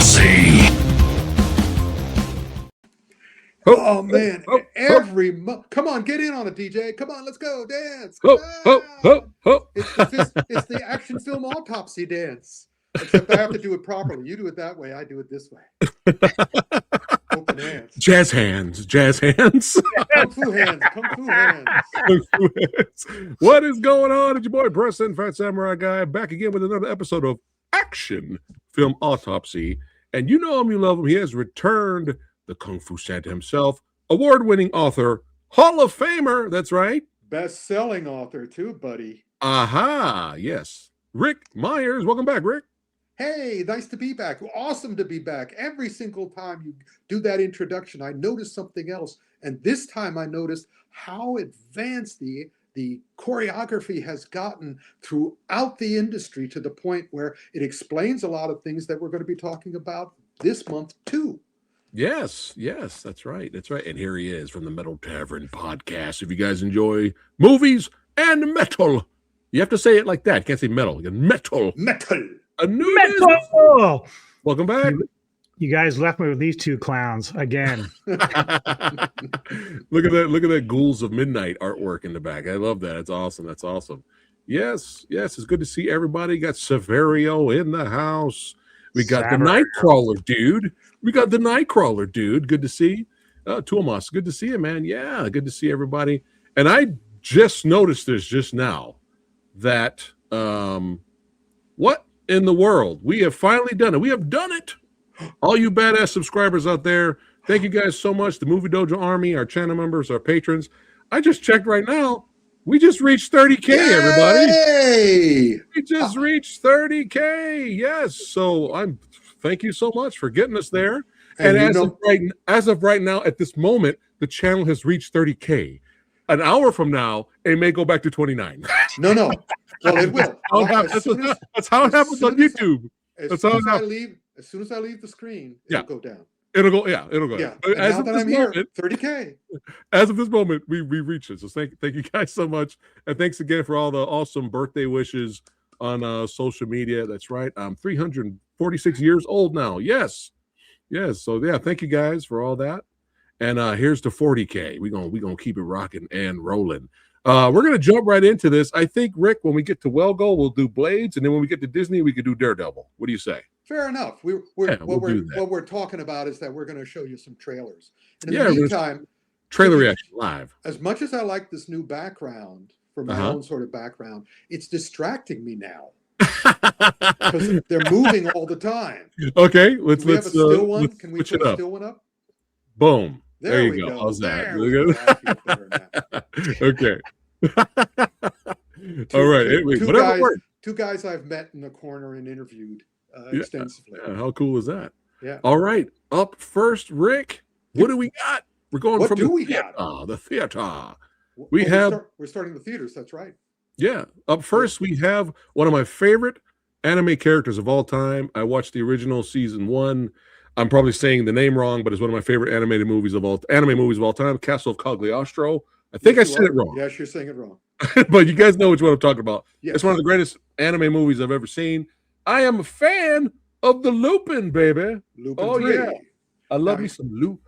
Autopsy. Oh man, come on, get in on it, DJ. Come on, let's go dance. Come on. It's the action film autopsy dance. Except I have to do it properly. You do it that way, I do it this way. Open hands. Jazz hands. Kung fu hands. What is going on? It's your boy Preston, Fat Samurai Guy, back again with another episode of Action Film Autopsy. And you know him, you love him. He has returned, the Kung Fu Santa himself, award-winning author, Hall of Famer, that's right. Best-selling author too, buddy. Aha, yes. Ric Meyers, welcome back, Ric. Hey, nice to be back. Awesome to be back. Every single time you do that introduction, I notice something else. And this time I noticed how advanced the choreography has gotten throughout the industry to the point where it explains a lot of things that we're going to be talking about this month too. Yes, that's right. And here he is from the Metal Tavern podcast. If you guys enjoy movies and metal, you have to say it like that. You can't say metal. You metal. A new metal. Welcome back. You guys left me with these two clowns again. Look at that Ghouls of Midnight artwork in the back. I love that. It's awesome. That's awesome. Yes. It's good to see everybody. Got Severio in the house. We got the Nightcrawler dude. Good to see. Tuomas, good to see you, man. Yeah, good to see everybody. And I just noticed this just now that what in the world? We have finally done it. We have done it. All you badass subscribers out there, thank you guys so much. The Movie Dojo Army, our channel members, our patrons. I just checked right now. We just reached 30K, everybody. Yay! We just reached 30K. Yes. So thank you so much for getting us there. And as of right now, at this moment, the channel has reached 30K. An hour from now, it may go back to 29. No. Well, it will. That's how it happens on YouTube. As soon as I leave the screen, it'll go down. It'll go. Yeah. But now that I'm here, 30K. As of this moment, we reached it. So thank you guys so much, and thanks again for all the awesome birthday wishes on social media. That's right. I'm 346 years old now. Yes. So yeah, thank you guys for all that. And here's to 40K. We're gonna keep it rocking and rolling. We're gonna jump right into this. I think, Ric, when we get to Welgo, we'll do Blades, and then when we get to Disney, we could do Daredevil. What do you say? Fair enough. What we're talking about is that we're going to show you some trailers. And in the meantime, trailer reaction live. As much as I like this new background for my own sort of background, it's distracting me now because they're moving all the time. Okay, let's have a still one. Can we put a still one up? Boom. There you go. How's that? Okay. All right. Two guys I've met in the corner and interviewed extensively. Yeah, how cool is that? Yeah. All right. Up first, Ric. What do we got? We're going from the theater. We're starting the theaters. That's right. Yeah. Up first, we have one of my favorite anime characters of all time. I watched the original season 1. I'm probably saying the name wrong, but it's one of my favorite anime movies of all time. Castle of Cagliostro. I think I said it wrong. Yes, you're saying it wrong. But you guys know which one I'm talking about. Yes. It's one of the greatest anime movies I've ever seen. I am a fan of the Lupin, baby. Lupin 3. Yeah. I love me some Lupin.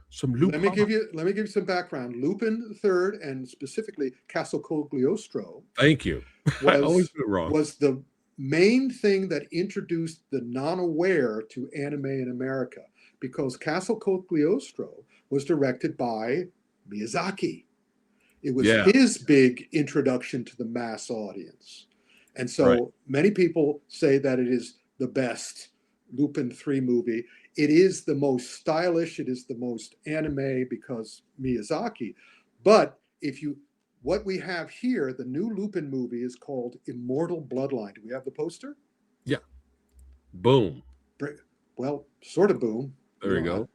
Let me give you some background. Lupin III, and specifically Castle Cagliostro. Thank you. I always get it wrong. Was the main thing that introduced the non-aware to anime in America, because Castle Cagliostro was directed by Miyazaki. It was his big introduction to the mass audience. And so many people say that it is the best Lupin 3 movie. It is the most stylish. It is the most anime because Miyazaki. But what we have here, the new Lupin movie is called Immortal Bloodline. Do we have the poster? Yeah. Boom. Well, sort of boom. There you go.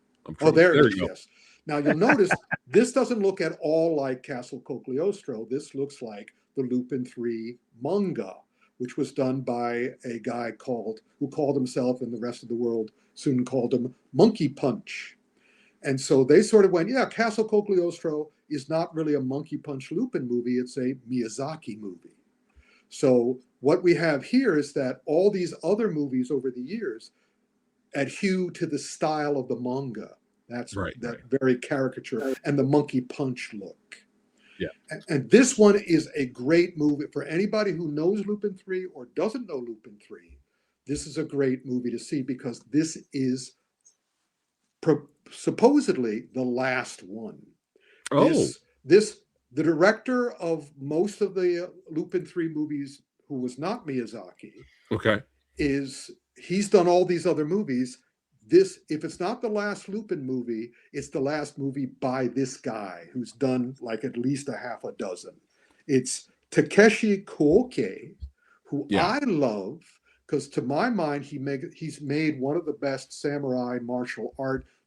There it is. Yes. Now you'll notice this doesn't look at all like Castle Cagliostro. This looks like the Lupin 3 manga, which was done by a guy who called himself, and the rest of the world soon called him, Monkey Punch. And so they sort of went, Castle Cagliostro is not really a Monkey Punch Lupin movie, it's a Miyazaki movie. So what we have here is that all these other movies over the years adhere to the style of the manga. That's Right, that right. very caricature and the monkey punch look. Yeah. And this one is a great movie for anybody who knows Lupin 3 or doesn't know Lupin 3. This is a great movie to see because this is supposedly the last one. Oh, The director of most of the Lupin 3 movies, who was not Miyazaki, okay. he's done all these other movies. This, if it's not the last Lupin movie, it's the last movie by this guy who's done like at least a half a dozen. It's Takeshi Koike, who Yeah. I love because to my mind he's made one of the best samurai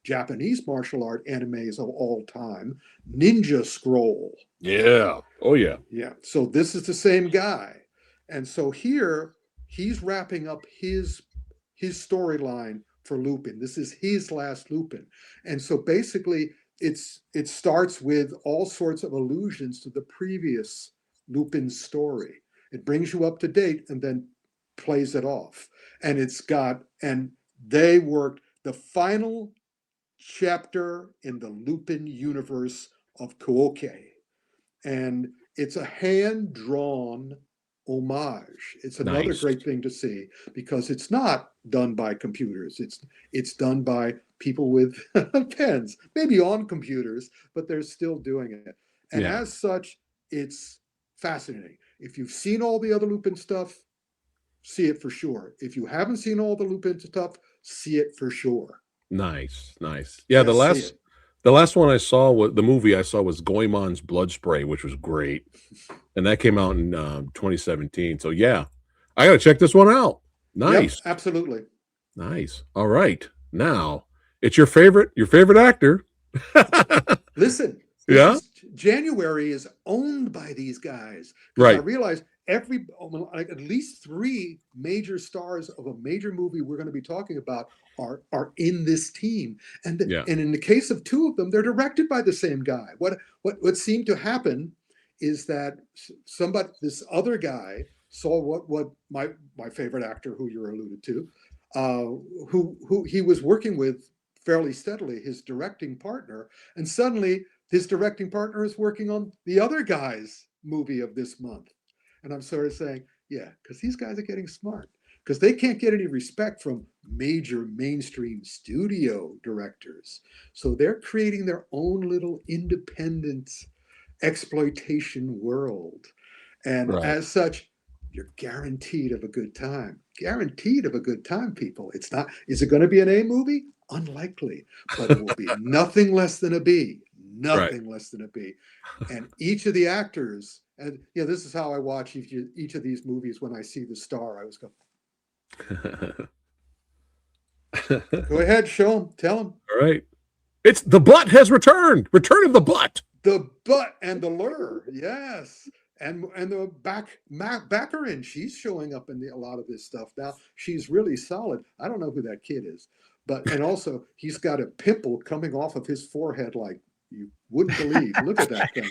Japanese martial art animes of all time, Ninja Scroll. Yeah. Oh, yeah. Yeah. So this is the same guy. And so here he's wrapping up his storyline for Lupin. This is his last Lupin. And so basically it starts with all sorts of allusions to the previous Lupin story. It brings you up to date and then plays it off. And they worked the final chapter in the Lupin universe of Kooke. And it's a hand-drawn homage. It's another Nice. great thing to see because it's not done by computers. It's done by people with pens, maybe on computers, but they're still doing it. And Yeah. as such, it's fascinating. If you've seen all the other Lupin stuff, see it for sure. If you haven't seen all the Lupin stuff, see it for sure. Nice. Yeah, Yes, the last one I saw, the movie I saw was Goemon's Blood Spray, which was great. And that came out in 2017. So yeah, I got to check this one out. Nice. Yep, absolutely. Nice. All right. Now, it's your favorite actor. Listen, Yeah. January is owned by these guys. Right. I realize at least 3 major stars of a major movie we're going to be talking about are in this team. And in the case of 2 of them, they're directed by the same guy. What seemed to happen is that this other guy saw what my favorite actor, who you're alluded to, who he was working with fairly steadily, his directing partner, and suddenly his directing partner is working on the other guy's movie of this month. And I'm sort of saying, yeah, because these guys are getting smart, because they can't get any respect from major mainstream studio directors. So they're creating their own little independent exploitation world. And as such, you're guaranteed of a good time. Guaranteed of a good time, people. It's not, is it going to be an A movie? Unlikely, but it will be nothing less than a B. Nothing less than a B. And each of the actors, and this is how I watch each of these movies. When I see the star, I always go, go ahead, show them, tell them. All right. It's the butt has returned. Return of the butt. The butt and the lure, yes. And the Baccarin, she's showing up in a lot of this stuff now. She's really solid. I don't know who that kid is, and also he's got a pimple coming off of his forehead like you wouldn't believe. Look at that thing.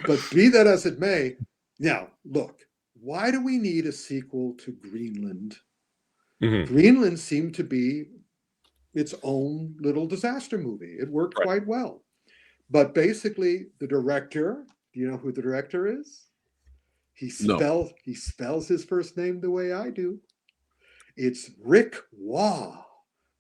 But be that as it may, now look, why do we need a sequel to Greenland? Mm-hmm. Greenland seemed to be its own little disaster movie. It worked quite well. But basically, the director, do you know who the director is? He spells his first name the way I do. It's Ric Wah.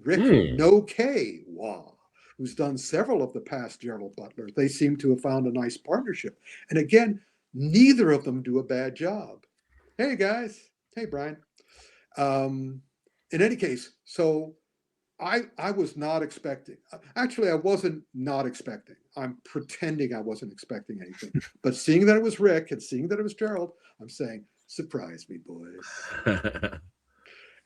No K Wah, who's done several of the past Gerald Butler. They seem to have found a nice partnership. And again, neither of them do a bad job. Hey, guys. Hey, Brian. In any case, so I was not expecting. Actually, I wasn't not expecting. I'm pretending I wasn't expecting anything. But seeing that it was Rick and seeing that it was Gerald, I'm saying, surprise me, boys.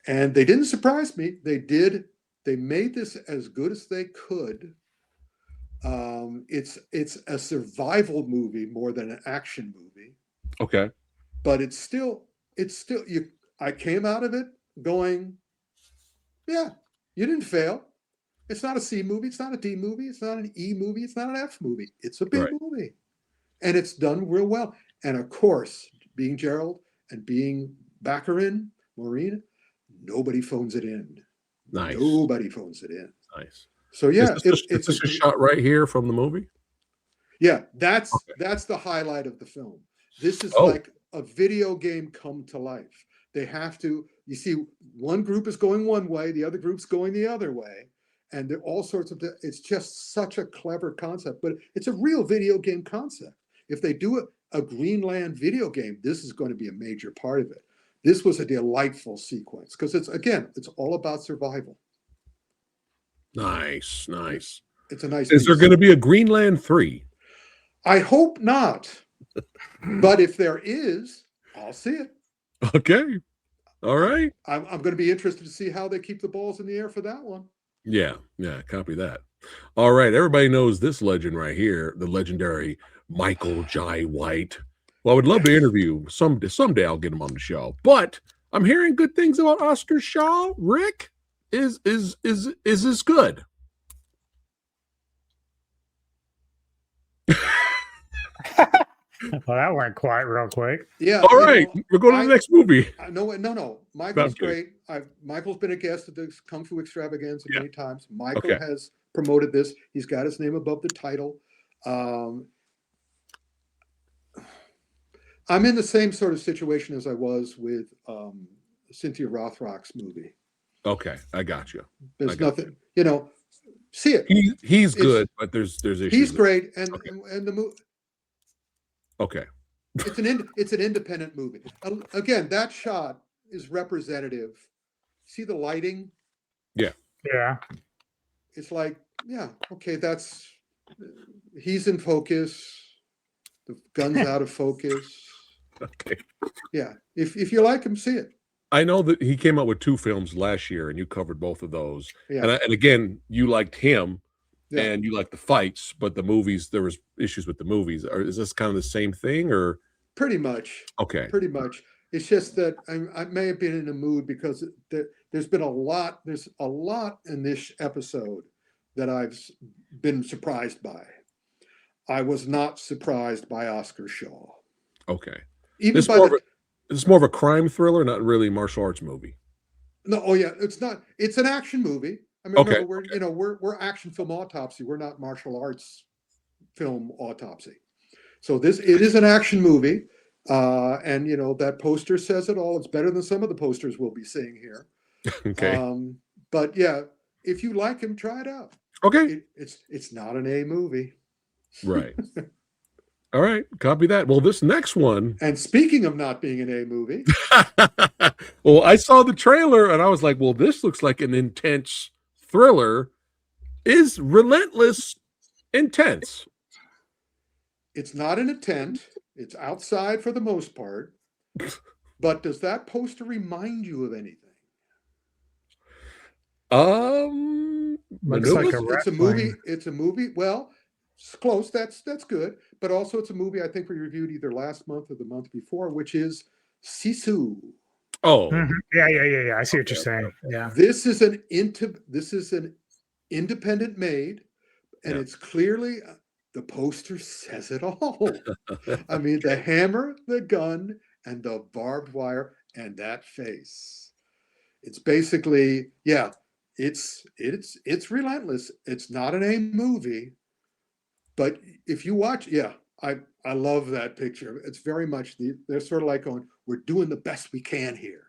And they didn't surprise me. They made this as good as they could. It's a survival movie more than an action movie. Okay. But I came out of it going, yeah, you didn't fail. It's not a C movie. It's not a D movie. It's not an E movie. It's not an F movie. It's a B movie. And it's done real well. And of course, being Gerald and being Baccarin, Maureen, nobody phones it in. Nice. Nobody phones it in. Nice. So yeah, Is this a shot right here from the movie? Yeah, that's the highlight of the film. This is like a video game come to life. They have to, you see, one group is going one way, the other group's going the other way, and there are all sorts of, it's just such a clever concept, but it's a real video game concept. If they do a Greenland video game, this is going to be a major part of it. This was a delightful sequence because it's all about survival. Nice, nice. It's a nice Is there piece. going to be a Greenland 3? I hope not. But if there is, I'll see it. Okay. All right. I'm going to be interested to see how they keep the balls in the air for that one. Yeah. Copy that. All right. Everybody knows this legend right here, the legendary Michael Jai White. Well, I would love to interview someday. I'll get him on the show. But I'm hearing good things about Oscar Shaw. Rick, is this good? Well, that went quite real quick. Yeah. All right. We're going to the next movie. No. Michael's great. Michael's been a guest at the Kung Fu Extravaganza many times. Michael has promoted this. He's got his name above the title. I'm in the same sort of situation as I was with Cynthia Rothrock's movie. Okay, I got you. There's nothing, see it. He's good, but there's issues. He's great, and the movie. Okay. It's an independent movie. Again, that shot is representative. See the lighting? Yeah. It's like, okay, he's in focus. The gun's out of focus. Okay. Yeah. If you like him, see it. I know that he came out with 2 films last year, and you covered both of those. Yeah. And again, you liked him. Yeah. And you like the fights, but the movies, there was issues with the movies. Is this kind of the same thing, or? Pretty much. Okay. Pretty much. It's just that I may have been in a mood because there's been a lot in this episode that I've been surprised by. I was not surprised by Oscar Shaw. Okay. Even it's more of a crime thriller, not really a martial arts movie. No, it's not. It's an action movie. I mean, remember, we're action film autopsy. We're not martial arts film autopsy. So it is an action movie, and that poster says it all. It's better than some of the posters we'll be seeing here. Okay. But yeah, if you like him, try it out. Okay. It's not an A movie. Right. All right. Copy that. Well, this next one. And speaking of not being an A movie. Well, I saw the trailer and I was like, well, this looks like an intense thriller. Is Relentless intense? It's not in a tent. It's outside for the most part. But does that poster remind you of anything? Looks like it's a movie. It's a movie. Well, it's close. That's good. But also, it's a movie I think we reviewed either last month or the month before, which is Sisu. Oh, yeah. I see what you're saying. Yeah, this is an independent made, and it's clearly the poster says it all. I mean, the hammer, the gun, and the barbed wire, and that face. It's basically, it's Relentless. It's not an A movie, but if you watch, I love that picture. It's very much they're sort of like going, we're doing the best we can here.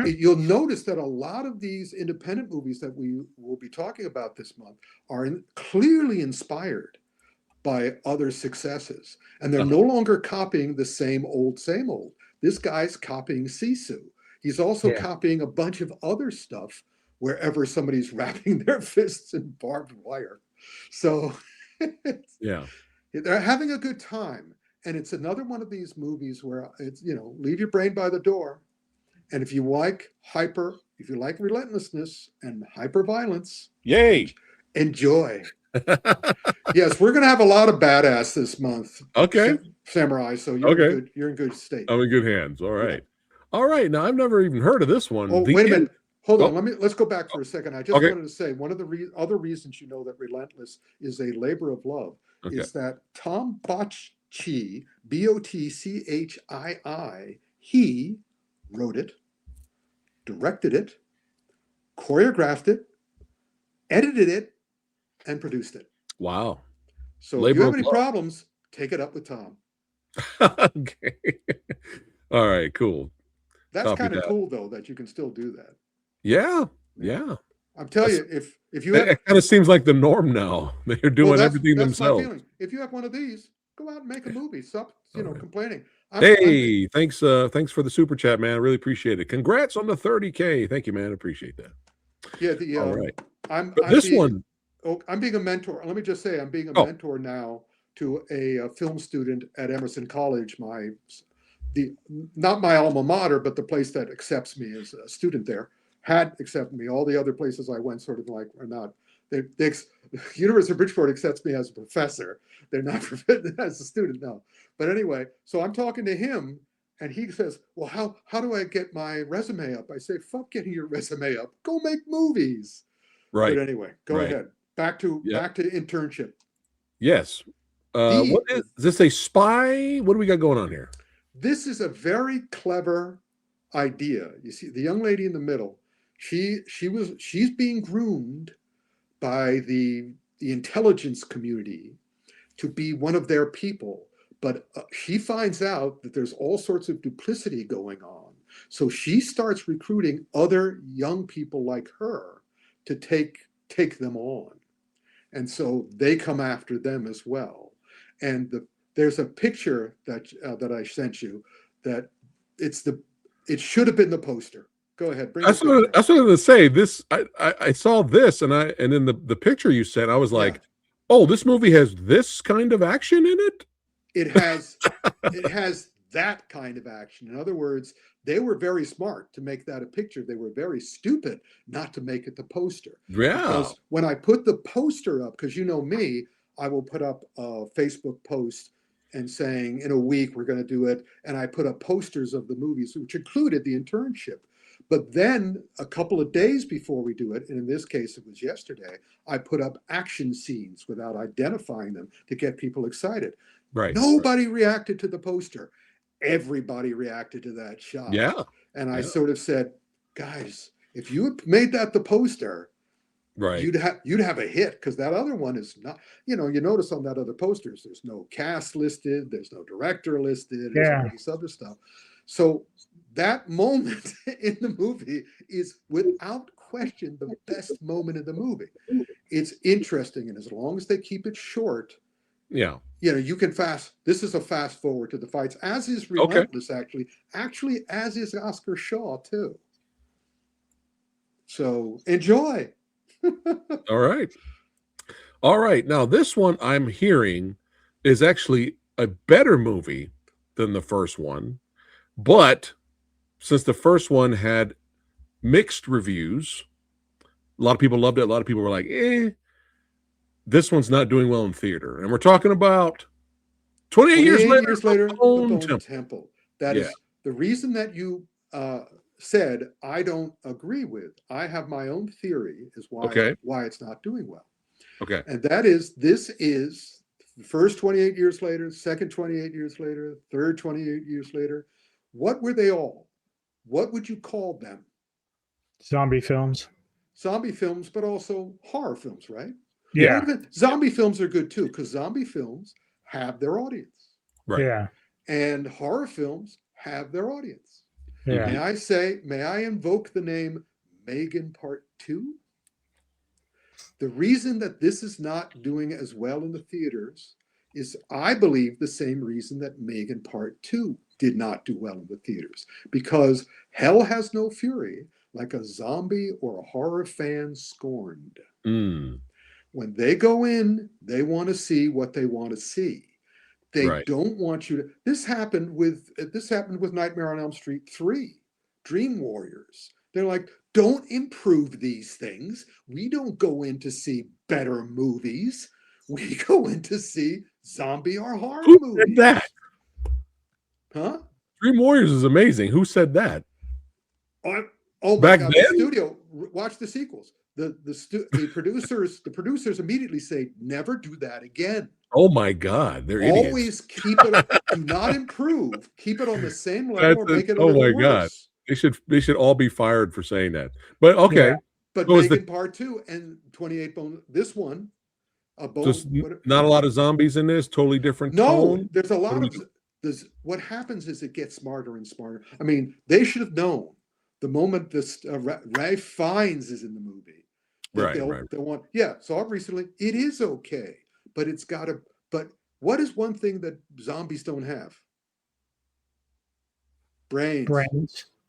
You'll notice that a lot of these independent movies that we will be talking about this month are clearly inspired by other successes, and they're no longer copying the same old. This guy's copying Sisu. He's also copying a bunch of other stuff wherever somebody's wrapping their fists in barbed wire. So they're having a good time. And it's another one of these movies where it's, leave your brain by the door. And if you like relentlessness and hyper violence, yay, enjoy. Yes, we're going to have a lot of badass this month. Okay. Samurai. So you're in good state. I'm in good hands. All right. All right. Now I've never even heard of this one. Oh, wait a minute. Hold on. Let's go back for a second. I just wanted to say one of the other reasons that Relentless is a labor of love is that Tom Botchii, Botchii, he wrote it, directed it, choreographed it, edited it, and produced it. Wow. So Labor if you have of any love. problems, take it up with Tom. Okay. All right, cool. That's Copy kind of that. cool, though, that you can still do that. Yeah. Yeah. I'm telling you, if you have, It kind of seems like the norm now. They're doing everything that's my themselves. feeling. If you have one of these, go out and make a movie. Stop, Right. complaining. Hey, thanks for the super chat, man. I really appreciate it. Congrats on the 30K. Thank you, man. I appreciate that. Yeah, All right. I'm being a mentor. Let me just say, I'm being a mentor now to a film student at Emerson College, not my alma mater, but the place that accepts me as a student there had accepted me. All the other places I went sort of like are not. University of Bridgeport accepts me as a professor. They're not as a student, no. But anyway, so I'm talking to him, and he says, well, how do I get my resume up? I say, fuck getting your resume up. Go make movies. Right. But anyway, go ahead. Back to Internship. Yes. What is this, a spy? What do we got going on here? This is a very clever idea. You see, the young lady in the middle, she's being groomed by the intelligence community to be one of their people. But she finds out that there's all sorts of duplicity going on. So she starts recruiting other young people like her to take them on. And so they come after them as well. And there's a picture that I sent you that it should have been the poster. Go ahead. That's what I was going to say. This I saw this and in the picture you sent, I was like, oh, this movie has this kind of action in it. It has that kind of action. In other words, they were very smart to make that a picture. They were very stupid not to make it the poster. Yeah. Because when I put the poster up, because you know me, I will put up a Facebook post and saying in a week we're going to do it. And I put up posters of the movies, which included the Internship. But then a couple of days before we do it, and in this case it was yesterday, I put up action scenes without identifying them to get people excited. Right. Nobody reacted to the poster. Everybody reacted to that shot. Yeah. And I sort of said, guys, if you had made that the poster, right, you'd have a hit, because that other one is not, you notice on that other posters, there's no cast listed, there's no director listed, there's all this other stuff. So that moment in the movie is without question the best moment in the movie. It's interesting, and as long as they keep it short, you can this is a fast forward to the fights, as is Relentless, actually as is Oscar Shaw too. So enjoy. All right. Now this one I'm hearing is actually a better movie than the first one, but since the first one had mixed reviews, a lot of people loved it, a lot of people were like, this one's not doing well in theater. And we're talking about 28 years later, The Bone Temple. That is the reason that you said I don't agree with. I have my own theory as why it's not doing well. Okay. And that is, this is the first 28 years later, second 28 years later, third 28 years later. What were they all? What would you call them? Zombie films. Zombie films, but also horror films, right? Yeah. Zombie films are good too, because zombie films have their audience. Right. Yeah. And horror films have their audience. Yeah. May I invoke the name Megan Part 2? The reason that this is not doing as well in the theaters is, I believe, the same reason that Megan Part 2 did not do well in the theaters. Because hell has no fury like a zombie or a horror fan scorned. When they go in, they want to see what they want to see. They don't want you to. This happened with Nightmare on Elm Street 3, Dream Warriors. They're like, don't improve these things. We don't go in to see better movies. We go in to see zombie or horror movies. Who said that? Huh? Dream Warriors is amazing. Who said that? Oh my Back God! then? The studio, watch the sequels. The producers immediately say, never do that again. Oh my God, they're always idiots. Keep it. Do not improve. Keep it on the same level, or make it a oh little my worse. God, they should all be fired for saying that. But okay, But Oh, is Megan Part 2 and 28 Bone, this one, a bone. just not a lot of zombies in this? Totally different No, tone? there's a lot of. What happens is it gets smarter and smarter. I mean, they should have known the moment this Ralph Fiennes is in the movie that they'll want. Yeah, saw it recently. It is okay, but it's got to. But what is one thing that zombies don't have? Brains.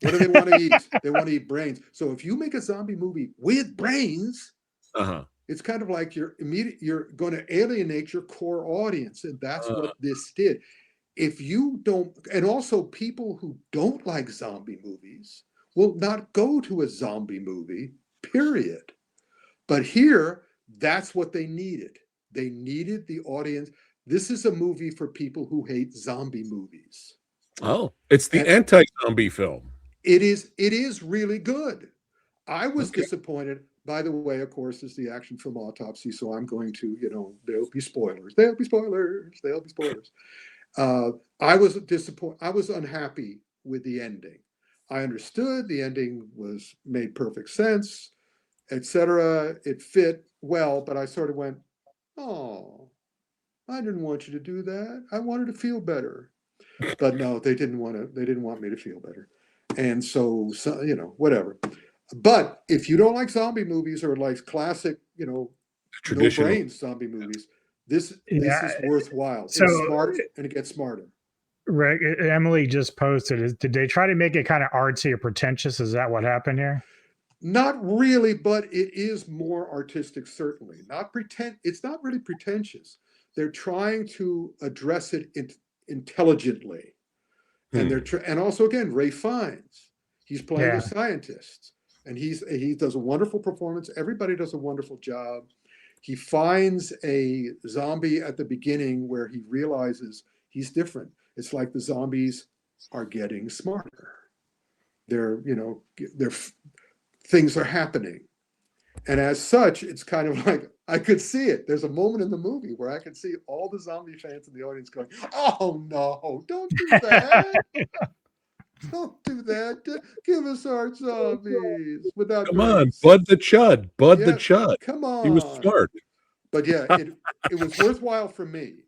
What do they want to eat? They want to eat brains. So if you make a zombie movie with brains, it's kind of like you're going to alienate your core audience, and that's what this did. If you don't, and also people who don't like zombie movies will not go to a zombie movie, period. But here, that's what they needed. They needed the audience. This is a movie for people who hate zombie movies. Oh, it's the anti-zombie film. It is really good. I was disappointed. By the way, of course, it's the action film Autopsy, so I'm going to, there'll be spoilers. There'll be spoilers. I was disappointed. I was unhappy with the ending. I understood the ending made perfect sense, etc. It fit well, but I sort of went, "Oh, I didn't want you to do that. I wanted to feel better." But no, they didn't want me to feel better. And so whatever. But if you don't like zombie movies or like classic, traditional no brains zombie movies, this is worthwhile. So, it's smart and it gets smarter. Right. Emily just posted. Did they try to make it kind of artsy or pretentious? Is that what happened here? Not really, but it is more artistic, certainly. It's not really pretentious. They're trying to address it intelligently. And and also again, Ralph Fiennes. He's playing a scientist. And he does a wonderful performance. Everybody does a wonderful job. He finds a zombie at the beginning where he realizes he's different. It's like the zombies are getting smarter. Things are happening. And as such, it's kind of like, I could see it. There's a moment in the movie where I could see all the zombie fans in the audience going, "Oh no, don't do that. Don't do that. Give us our zombies without Come on, Bud the Chud. The Chud. Come on. He was smart. But yeah, it was worthwhile for me.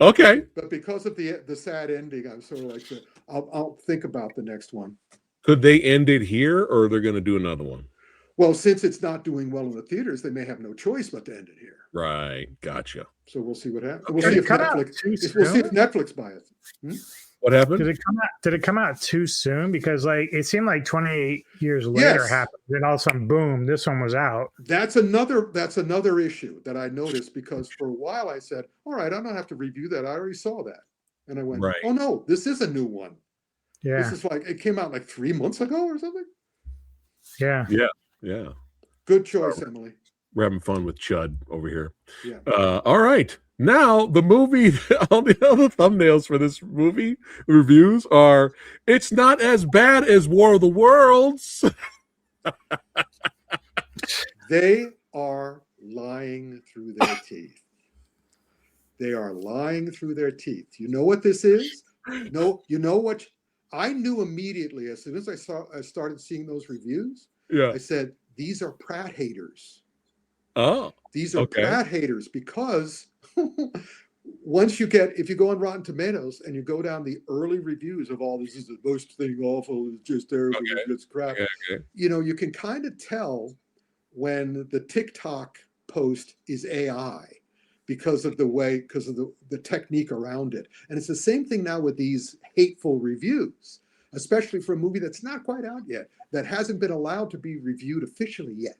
Okay. But because of the sad ending, I'm sort of like, I'll think about the next one. Could they end it here, or they're going to do another one? Well, since it's not doing well in the theaters, they may have no choice but to end it here. Right. Gotcha. So we'll see what happens. Okay. We'll see if Netflix buys it. What happened? Did it come out too soon? Because it seemed like 28 years later happened. Then all of a sudden, boom, this one was out. That's another issue that I noticed, because for a while I said, all right, I don't have to review that. I already saw that. And I went, oh no, this is a new one. Yeah. This is it came out like 3 months ago or something. Yeah. Yeah. Good choice, Emily. We're having fun with Chud over here. Yeah. All right. Now, the movie, all the other thumbnails for this movie reviews are, it's not as bad as War of the Worlds. They are lying through their teeth. They are lying through their teeth. You know what this is? No, you know what? I knew immediately as soon as I started seeing those reviews. Yeah. I said, these are Pratt haters. Oh. These are Pratt haters, because if you go on Rotten Tomatoes and you go down the early reviews of all this is the most thing awful, it's just terrible, it's crap. You can kind of tell when the TikTok post is AI because of the technique around it. And it's the same thing now with these hateful reviews, especially for a movie that's not quite out yet, that hasn't been allowed to be reviewed officially yet.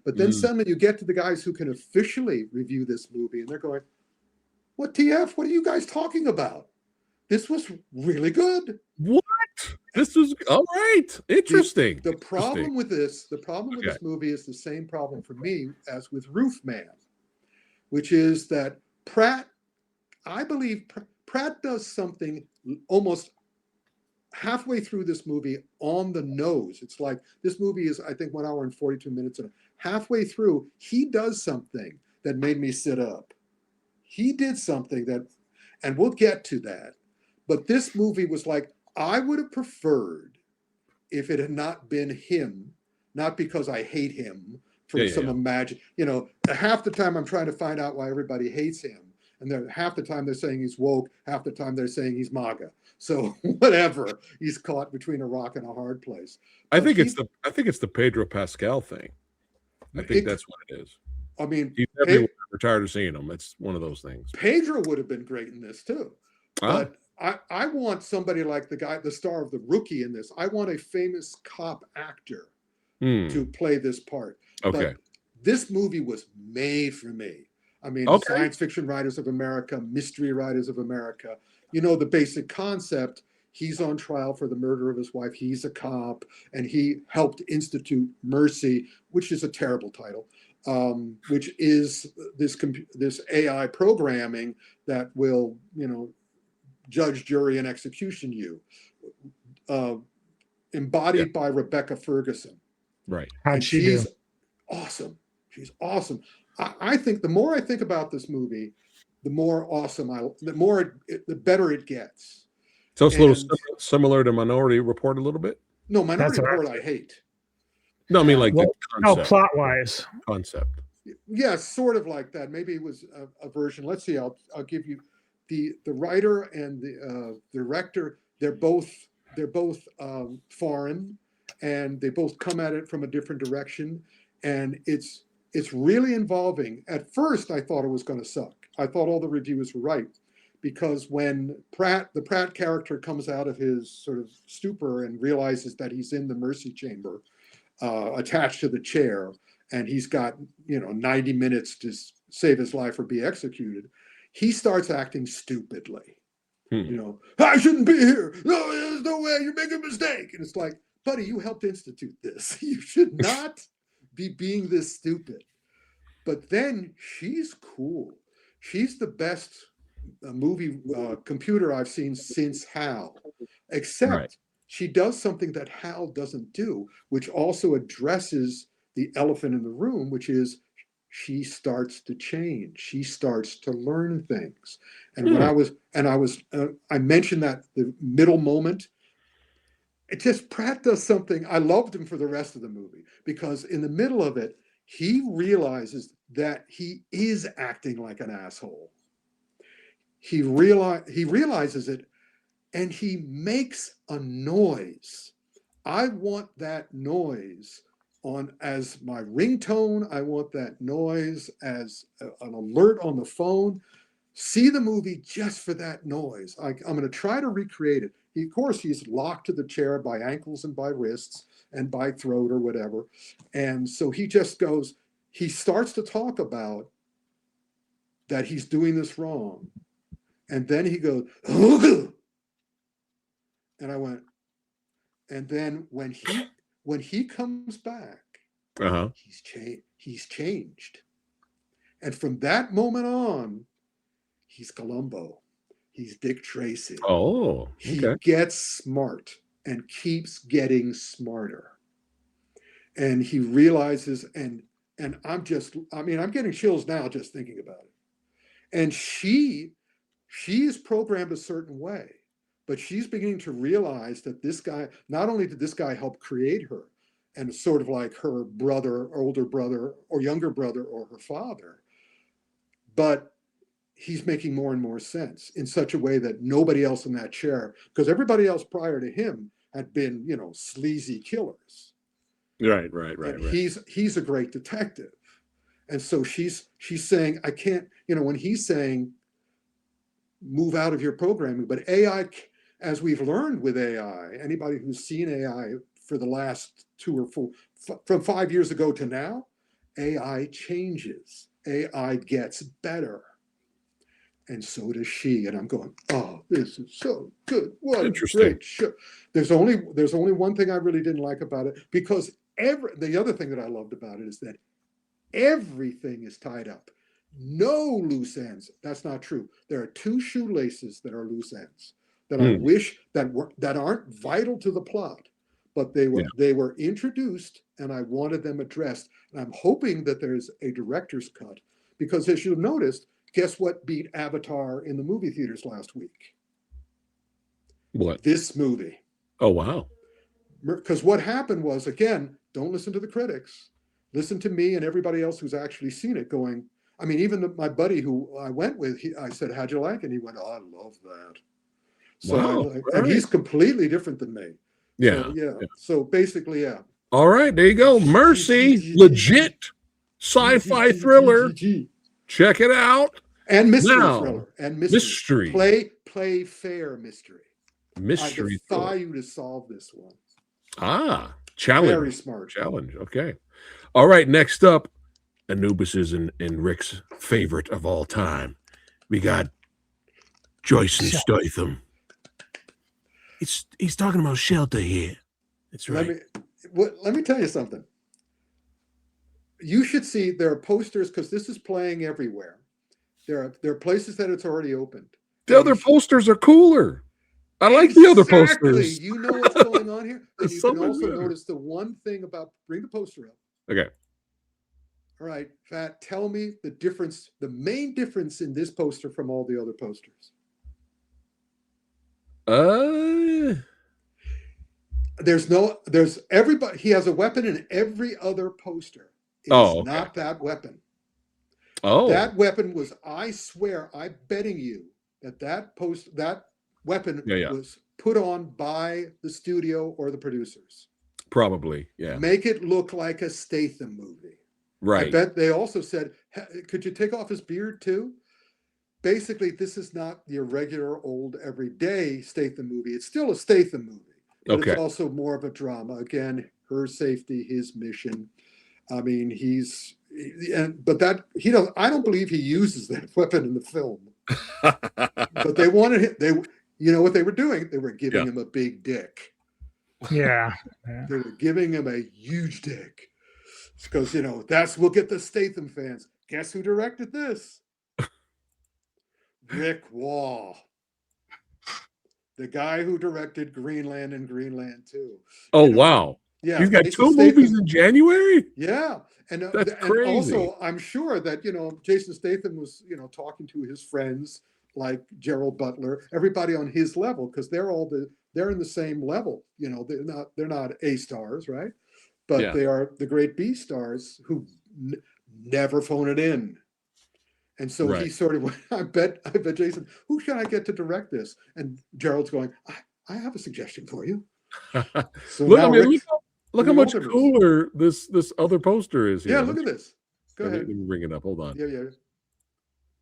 But then suddenly you get to the guys who can officially review this movie, and they're going, "What TF? What are you guys talking about? This was really good." What? This was all right. Interesting. The problem with this movie is the same problem for me as with Roof Man, which is that I believe Pratt does something almost halfway through this movie on the nose. It's like this movie is, I think, 1 hour and 42 minutes. And halfway through, he does something that made me sit up. He did something and we'll get to that. But this movie was like, I would have preferred if it had not been him not because I hate him from Yeah, some imagine. You know, half the time I'm trying to find out why everybody hates him, and then half the time they're saying he's woke, half the time they're saying he's MAGA. So whatever, he's caught between a rock and a hard place. I But think it's the Pedro Pascal thing. I think that's what it is. I mean, He's everywhere. We're tired of seeing him. It's one of those things. Pedro would have been great in this too, but I want somebody like the star of The Rookie in this. I want a famous cop actor to play this part. Okay. But this movie was made for me. I mean, Science Fiction Writers of America, Mystery Writers of America, you know, the basic concept. He's on trial for the murder of his wife. He's a cop, and he helped institute Mercy, which is a terrible title, which is this AI programming that will, you know, judge, jury, and execution you, embodied by Rebecca Ferguson. Right. How'd she do? Awesome. She's awesome. I think the more I think about this movie, the more awesome the better it gets. So it's a little similar to Minority Report a little bit? No, Minority Report I hate. No, I mean like the concept. No, plot-wise. Concept. Yeah, sort of like that. Maybe it was a version. Let's see. I'll give you the writer and the director. They're both foreign, and they both come at it from a different direction, and it's really involving. At first, I thought it was going to suck. I thought all the reviewers were right, because when the Pratt character comes out of his sort of stupor and realizes that he's in the mercy chamber, attached to the chair, and he's got 90 minutes to save his life or be executed, he starts acting stupidly. I shouldn't be here. No, there's no way. You're making a mistake. And it's like, buddy, you helped institute this. You should not be being this stupid. But then she's cool. She's the best movie computer I've seen since HAL, except she does something that HAL doesn't do, which also addresses the elephant in the room, which is she starts to change. She starts to learn things. And when I mentioned that the middle moment, it just, Pratt does something. I loved him for the rest of the movie, because in the middle of it, he realizes that he is acting like an asshole. He realizes it, and he makes a noise. I want that noise on as my ringtone. I want that noise as an alert on the phone. See the movie just for that noise. I'm going to try to recreate it. Of course, he's locked to the chair by ankles and by wrists and by throat or whatever. And so he starts to talk about that he's doing this wrong. And then he goes, and I went, and then when he comes back, he's changed. And from that moment on, he's Columbo. He's Dick Tracy. Oh, okay. He gets smart and keeps getting smarter. And he realizes, and I'm getting chills now just thinking about it. And she is programmed a certain way, but she's beginning to realize that this guy, not only did this guy help create her, and sort of like her brother, older brother, or younger brother, or her father, but he's making more and more sense in such a way that nobody else in that chair, because everybody else prior to him had been, sleazy killers. Right. He's a great detective. And so she's saying, I can't, when he's saying, move out of your programming, but AI, as we've learned with AI, anybody who's seen AI for the last 2 or 4, from 5 years ago to now, AI changes. AI gets better. And so does she. And I'm going, oh, this is so good. What a great show. There's only one thing I really didn't like about it, because the other thing that I loved about it is that everything is tied up. No loose ends. That's not true. There are 2 shoelaces that are loose ends that I wish that aren't vital to the plot, but they were introduced, and I wanted them addressed. And I'm hoping that there's a director's cut, because as you've noticed, guess what beat Avatar in the movie theaters last week? What? This movie. Oh, wow. Because what happened was, again, don't listen to the critics. Listen to me and everybody else who's actually seen it going, I mean, even my buddy who I went with, I said, how'd you like it? And he went, oh, I love that. So Wow, and he's completely different than me. Yeah. So, yeah. So basically, yeah. All right, there you go. Mercy, legit sci-fi thriller. Check it out. And mystery Now, thriller. And mystery. Play fair mystery. Mystery. I defy you to solve this one. Challenge. Very smart. Challenge. Okay. All right. Next up, Anubis's and Rick's favorite of all time. We got Joyce and Statham. He's talking about shelter here. That's right. Let me tell you something. You should see there are posters because this is playing everywhere. There are places that it's already opened. The other posters are cooler. I like the other posters. You know what's going on here. And you so can also better. notice the one thing about bring the poster up. Okay. All right, Fat, tell me the difference, the main difference in this poster from all the other posters. There's everybody, he has a weapon in every other poster. It's not that weapon. That weapon was, I swear, I'm betting you that weapon was put on by the studio or the producers. Probably, yeah. Make it look like a Statham movie. Right. I bet they also said, could you take off his beard too? Basically, this is not your regular old everyday Statham movie. It's still a Statham movie. But it's also more of a drama. Again, her safety, his mission. I mean, I don't believe he uses that weapon in the film. But they wanted him, you know what they were doing? They were giving him a big dick. Yeah. They were giving him a huge dick. Because, we'll get the Statham fans. Guess who directed this? Rick Wall. The guy who directed Greenland and Greenland 2. Oh, wow. Yeah. He's got two movies in January? Yeah. And that's crazy. And also, I'm sure that, Jason Statham was, talking to his friends like Gerald Butler, everybody on his level, because they're in the same level. They're not A stars, right? But they are the great B stars who never phone it in. And so he sort of went, I bet Jason, who should I get to direct this? And Gerald's going, I have a suggestion for you. So look how much cooler this other poster is here. Yeah, look at this. Go ahead. Let me bring it up. Hold on. Yeah.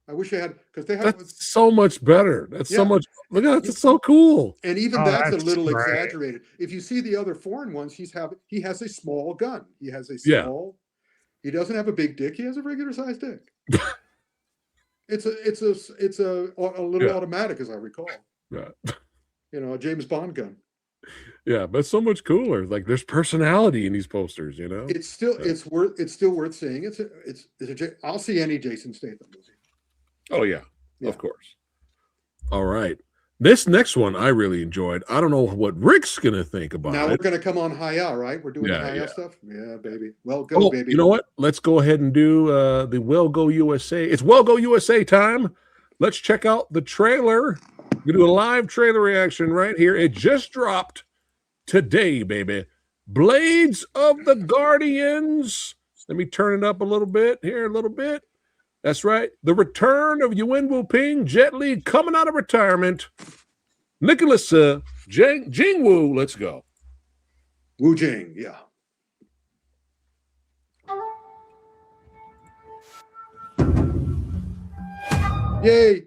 I wish I had, because they have. That's so much better. That's so much. Look at that. It's so cool. And even that's a little exaggerated. If you see the other foreign ones, he has a small gun. He has a small. He doesn't have a big dick. He has a regular sized dick. It's a little automatic, as I recall. Yeah. A James Bond gun. Yeah, but it's so much cooler. Like there's personality in these posters. It's still worth seeing. I'll see any Jason Statham movie. Oh yeah, of course. All right. This next one I really enjoyed. I don't know what Rick's gonna think about it. Now we're gonna come on Hi-Yah, right? We're doing the Hi-Yah stuff. Yeah, baby. Well, go, baby. You know what? Let's go ahead and do the Well Go USA. It's Well Go USA time. Let's check out the trailer. We're gonna do a live trailer reaction right here. It just dropped today, baby. Blades of the Guardians. Let me turn it up a little bit here, a little bit. That's right. The return of Yuen Wu-ping, Jet Li coming out of retirement. Nicholas Jing Wu. Let's go. Wu Jing, yeah. Yay.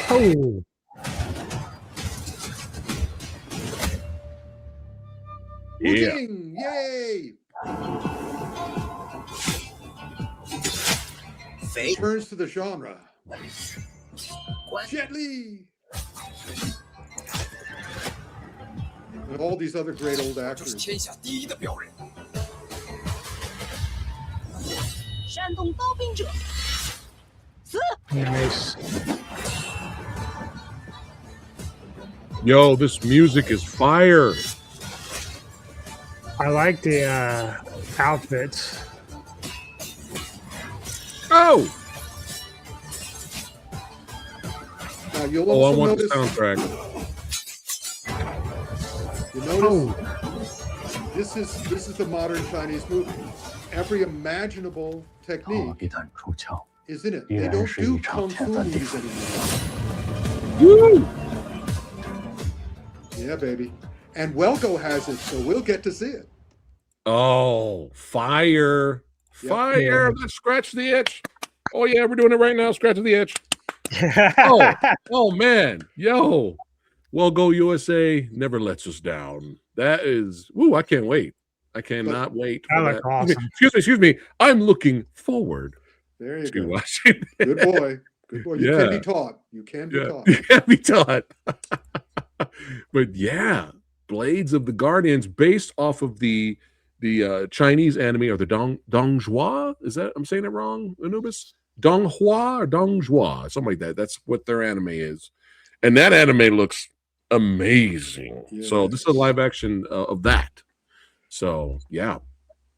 Oh. Wu Jing, yay. Returns to the genre. Jet Li. And all these other great old actors. Nice. Yo, this music is fire. I like the outfits. Oh! Now you'll I also want notice the soundtrack. You notice this is the modern Chinese movie. Every imaginable technique is in it. They don't do kung fu movies anymore. Woo! Yeah, baby. And Welgo has it, so we'll get to see it. Oh, fire. Yep. Fire. Let's scratch the itch. Oh, yeah, we're doing it right now. Scratch the itch. Oh, man. Yo. Well, Go USA never lets us down. That is, woo, I can't wait. I cannot wait. That looked awesome. Excuse me. I'm looking forward. There you to go. watching. Good boy. Good boy. You Yeah. can be taught. You can be taught. You can be taught. But yeah, Blades of the Guardians, based off of the Chinese anime or the Donghua. Is that, I'm saying it wrong, Anubis? Donghua or Donghua, something like that. That's what their anime is. And that anime looks amazing. Yes. So this is a live action of that. So yeah.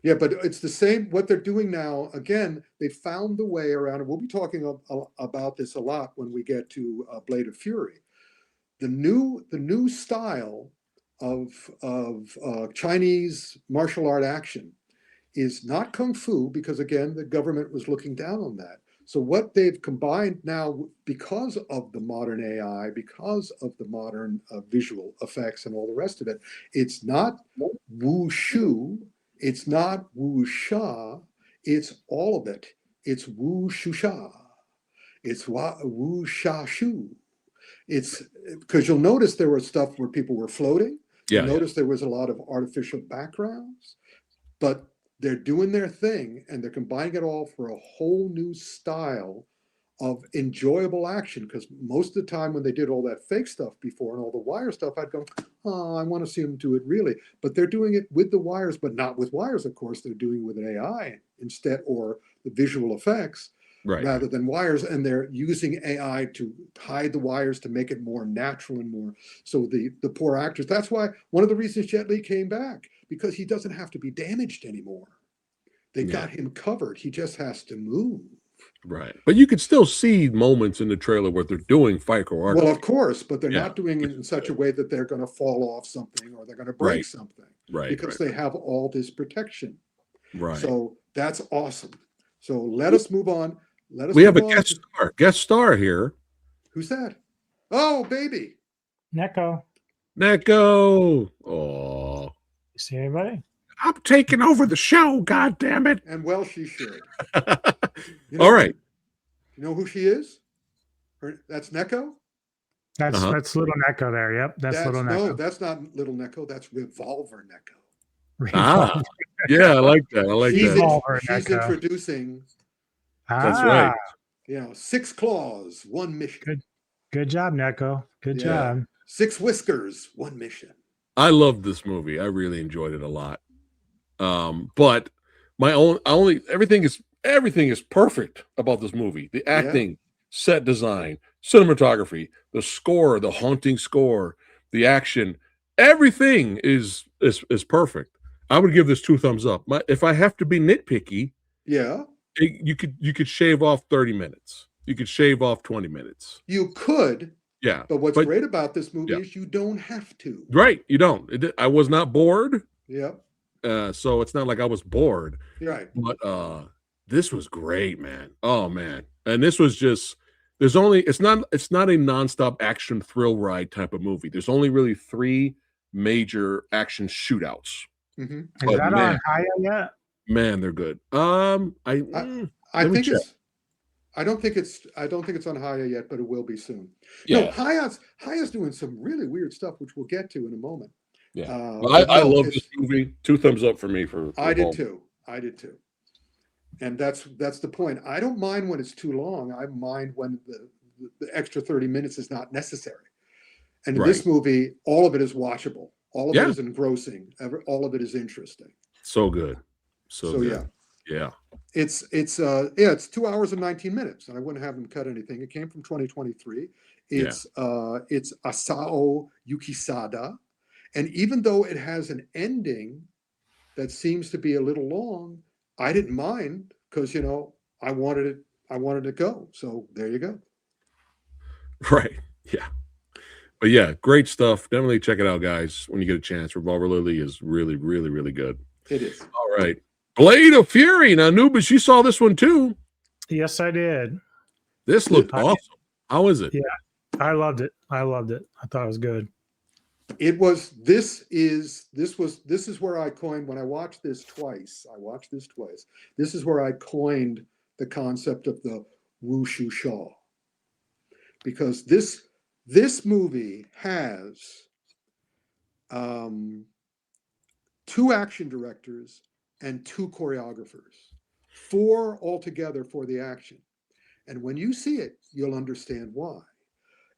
Yeah, but it's the same. What they're doing now, again, they found the way around it. We'll be talking about this a lot when we get to Blade of Fury. The new style of Chinese martial art action is not kung fu, because again, the government was looking down on that. So what they've combined now, because of the modern AI, because of the modern visual effects and all the rest of it, it's not wushu, it's not wuxia, it's all of it. It's wuxusha, it's wuxashu. It's because you'll notice there was stuff where people were floating. Yeah. Notice there was a lot of artificial backgrounds, but they're doing their thing and they're combining it all for a whole new style of enjoyable action. Because most of the time when they did all that fake stuff before and all the wire stuff, I'd go, oh, I want to see them do it really. But they're doing it with the wires, but not with wires, of course. They're doing it with an AI instead, or the visual effects. Right. Rather than wires, and they're using AI to hide the wires to make it more natural and more. So the poor actors. That's why one of the reasons Jet Li came back, because he doesn't have to be damaged anymore. They got him covered. He just has to move. Right, but you could still see moments in the trailer where they're doing FICO art. Well, of course, but they're not doing it in such a way that they're going to fall off something or they're going to break something. Right, because they have all this protection. Right. So that's awesome. So let us move on. We have a guest star here. Who's that? Oh, baby. Neko. Oh. You see anybody? I'm taking over the show, God damn it. And well, she should. All right. You know who she is? That's Neko? That's little Neko there. Yep. That's little Neko. No, that's not little Neko. That's Revolver Neko. Yeah, I like that. She's introducing. That's right. You know, 6 claws, 1 mission. Good job, Neko. Good job. 6 whiskers, 1 mission. I love this movie. I really enjoyed it a lot. But everything is perfect about this movie. The acting, set design, cinematography, the score, the haunting score, the action, everything is perfect. I would give this 2 thumbs up. If I have to be nitpicky, you could shave off 30 minutes. You could shave off 20 minutes. You could. Yeah. But what's great about this movie is you don't have to. Right. You don't. I was not bored. Yeah. So it's not like I was bored. Right. But this was great, man. Oh man. And this was just it's not a nonstop action thrill ride type of movie. There's only really 3 major action shootouts. Mm-hmm. Is that on HIYAH yet? Man, they're good. I don't think it's on HIYAH yet, but it will be soon. Yeah. No, HIYAH's doing some really weird stuff, which we'll get to in a moment. Yeah. I love this movie. 2 thumbs up for me for I did too. And that's the point. I don't mind when it's too long. I mind when the extra 30 minutes is not necessary. And in this movie, all of it is watchable. All of it is engrossing. All of it is interesting. So good. So good. Yeah. It's 2 hours and 19 minutes, and I wouldn't have them cut anything. It came from 2023. It's Asao Yukisada, and even though it has an ending that seems to be a little long, I didn't mind because I wanted it to go. So there you go. Right. Yeah. But yeah, great stuff. Definitely check it out, guys, when you get a chance. Revolver Lily is really, really, really good. It is. All right. Blade of Fury. Now, Nubis, you saw this one too. Yes, I did. This looked awesome. How is it? Yeah, I loved it. I loved it. I thought it was good. It was. This is where I coined, when I watched this twice. This is where I coined the concept of the wushu shaw, because this movie has 2 action directors and 2 choreographers, 4 altogether for the action. And when you see it, you'll understand why.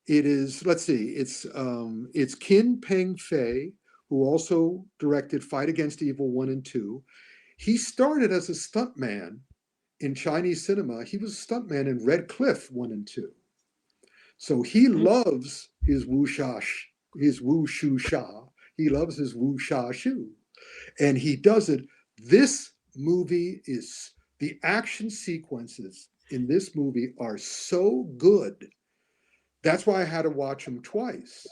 It is, let's see, it's Kin Peng Fei, who also directed Fight Against Evil 1 and 2. He started as a stuntman in Chinese cinema. He was a stuntman in Red Cliff 1 and 2. So he loves his wushu sha. He loves his wuxia shu. And he does it. This movie is, the action sequences in this movie are so good. That's why I had to watch them twice,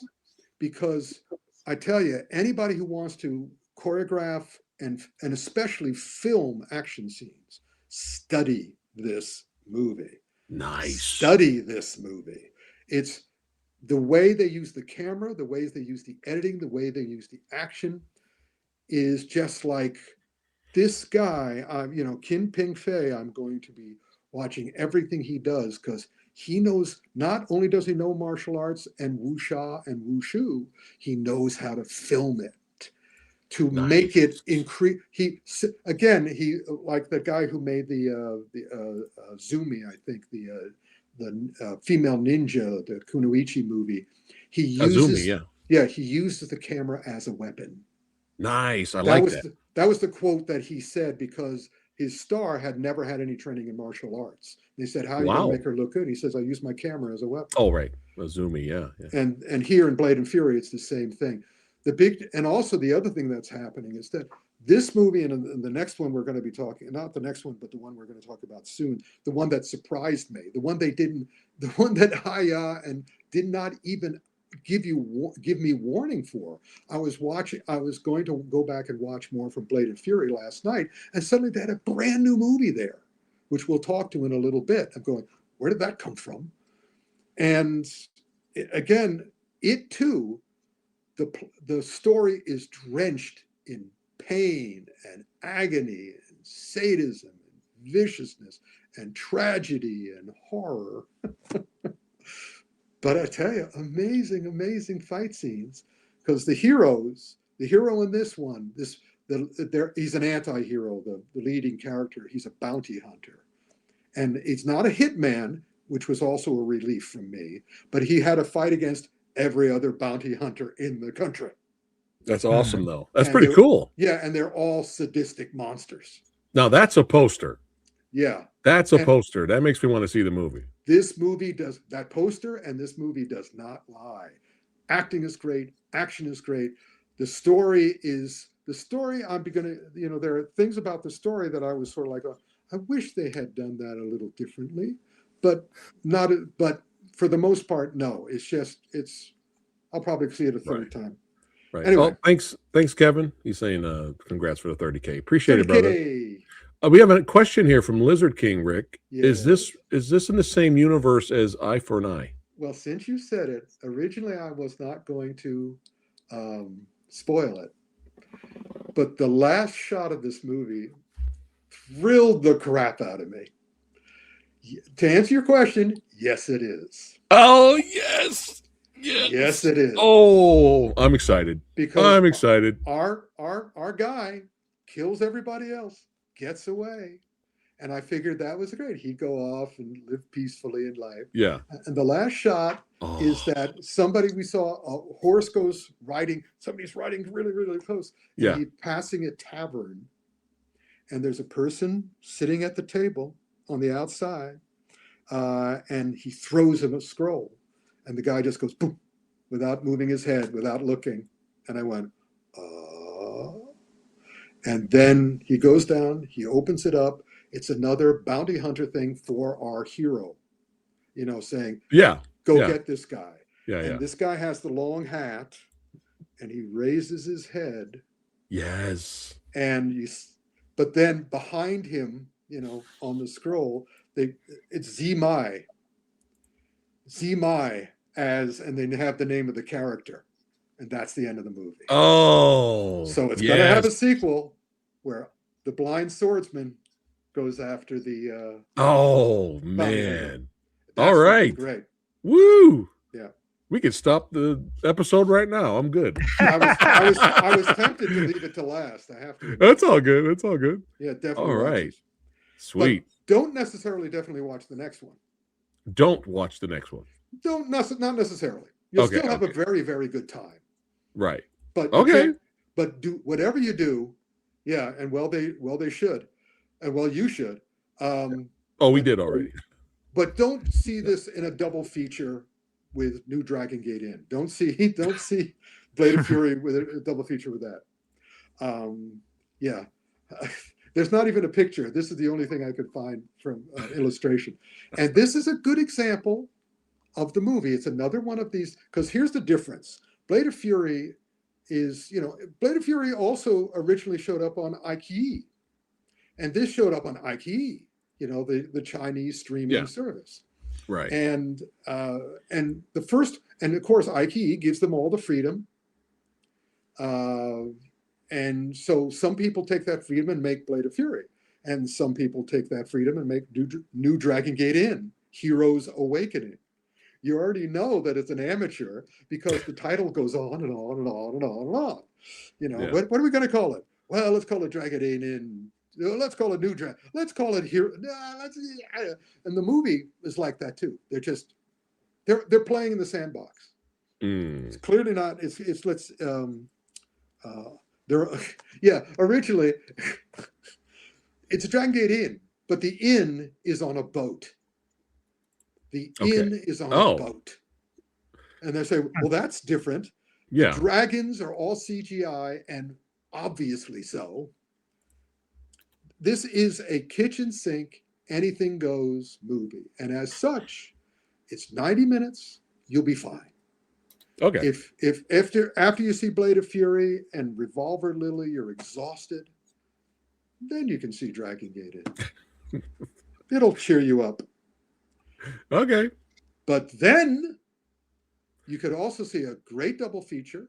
because I tell you, anybody who wants to choreograph and especially film action scenes, study this movie. Nice. Study this movie. It's the way they use the camera, the ways they use the editing, the way they use the action is just like this guy. Kin Peng Fei, I'm going to be watching everything he does, because he knows, not only does he know martial arts and wuxia and wushu, he knows how to film it to make it increase. He like the guy who made the Zumi, I think the female ninja, the Kunoichi movie. He uses he uses the camera as a weapon. Nice, I like that. That was the quote that he said, because his star had never had any training in martial arts. They said, "How are you going to make her look good?" He says, "I use my camera as a weapon." Oh, right, Azumi, yeah. And here in Blade and Fury, it's the same thing. And also the other thing that's happening is that this movie and the next one we're going to be talking, not the next one, but the one we're going to talk about soon, the one that surprised me, the one that Hi-Yah and did not even give me warning for. I was going to go back and watch more from Blade and Fury last night, and suddenly they had a brand new movie there, which we'll talk to in a little bit. I'm going, where did that come from? And again, it too, the story is drenched in pain and agony and sadism and viciousness and tragedy and horror. But I tell you, amazing, amazing fight scenes, because the hero in this one, he's an anti-hero, the leading character. He's a bounty hunter. And it's not a hitman, which was also a relief from me, but he had to fight against every other bounty hunter in the country. That's awesome, though. That's pretty cool. Yeah, and they're all sadistic monsters. Now, that's a poster. Yeah. That's a poster. That makes me want to see the movie. This movie does, that poster and this movie does not lie. Acting is great. Action is great. The story, I'm going to, there are things about the story that I was sort of like, I wish they had done that a little differently, but for the most part, no. I'll probably see it a third time. Right. Anyway. Well, thanks, Kevin. He's saying congrats for the 30K. Appreciate it, brother. We have a question here from Lizard King, Rick. Yeah. Is this in the same universe as Eye for an Eye? Well, since you said it, originally I was not going to spoil it, but the last shot of this movie thrilled the crap out of me. To answer your question, yes, it is. Oh, yes. Yes, it is. Oh, I'm excited. Because I'm excited. Our guy kills everybody else, gets away. And I figured that was great. He'd go off and live peacefully in life. Yeah. And the last shot is that we saw a horse somebody's riding really, really close. And he's passing a tavern. And there's a person sitting at the table on the outside. And he throws him a scroll. And the guy just goes boom, without moving his head, without looking. And I went, And then he goes down, he opens it up. It's another bounty hunter thing for our hero, saying, go get this guy. Yeah, And yeah. this guy has the long hat, and he raises his head, Yes. and but then behind him, on the scroll, it's Zimai, and they have the name of the character, and that's the end of the movie. Oh, So it's yes. gonna have a sequel where the blind swordsman goes after the. Oh bounty man! hunter. All That's gonna be right, great. woo! Yeah. We could stop the episode right now. I'm good. I was tempted to leave it to last. I have to admit. That's all good. That's all good. Yeah, definitely. All watch right. it. Sweet. But don't definitely watch the next one. Don't watch the next one. Not necessarily. You'll still have a very, very good time. Right. But but do whatever you do, yeah, and they should, and you should. We did already. But don't see this in a double feature with New Dragon Gate Inn. Don't see Blade of Fury with a double feature with that. Yeah. There's not even a picture. This is the only thing I could find from illustration. And this is a good example of the movie. It's another one of these, because here's the difference. Blade of Fury Blade of Fury also originally showed up on HIYAH. And this showed up on HIYAH, the Chinese streaming service. Right. And the first, and of course, HIYAH gives them all the freedom. And so some people take that freedom and make Blade of Fury. And some people take that freedom and make New Dragon Gate Inn, Heroes Awakening. You already know that it's an amateur because the title goes on and on and on and on and on. What are we going to call it? Well, let's call it Dragon Gate Inn. Let's call it New Dragon. Let's call it Hero. And the movie is like that too. They're playing in the sandbox. It's clearly not. Originally, it's a Dragon Gate Inn, but the inn is on a boat. The inn is on a boat. And they say, well, that's different. Yeah. The dragons are all CGI, and obviously so. This is a kitchen sink, anything goes movie. And as such, it's 90 minutes, you'll be fine. Okay. If after you see Blade of Fury and Revolver Lily, you're exhausted, then you can see Dragon Gate Inn. It'll cheer you up. Okay. But then you could also see a great double feature,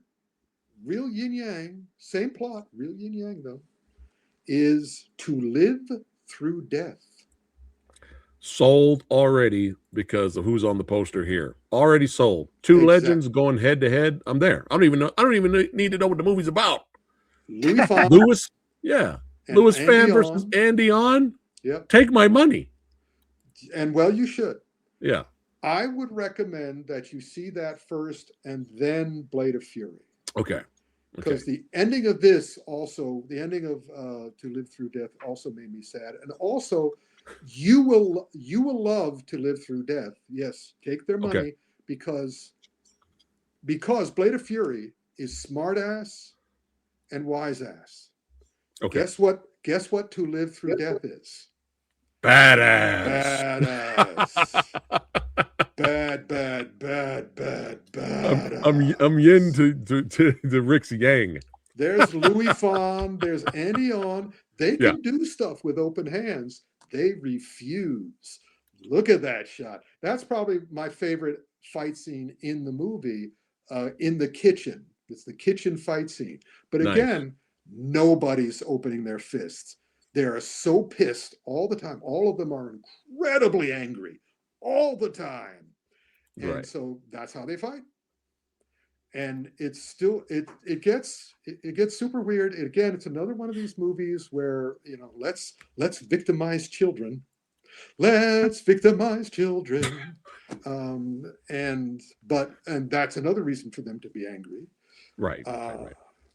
real yin-yang, same plot, real yin-yang though, is To Live Through Death. Sold already because of who's on the poster here. Already sold. Two legends going head to head. I'm there. I don't even need to know what the movie's about. Lewis, yeah. Lewis fan versus Andy on. Yep. Take my money. And you should. Yeah. I would recommend that you see that first and then Blade of Fury. Okay. Because the ending of this also, the ending of To Live Through Death also made me sad. And also, you will love To Live Through Death. Yes, take their money because Blade of Fury is smart ass and wise ass. Okay. Guess what To Live Through Death is? Badass. Bad. I'm yin to Ric's yang. There's Louis Fon. There's Andy On. They can do stuff with open hands. They refuse. Look at that shot. That's probably my favorite fight scene in the movie. In the kitchen. It's the kitchen fight scene. But again, nobody's opening their fists. They are so pissed all the time. All of them are incredibly angry all the time. And so that's how they fight. And it's still, it gets super weird. Again, it's another one of these movies where, let's victimize children. Let's victimize children. And that's another reason for them to be angry. Right.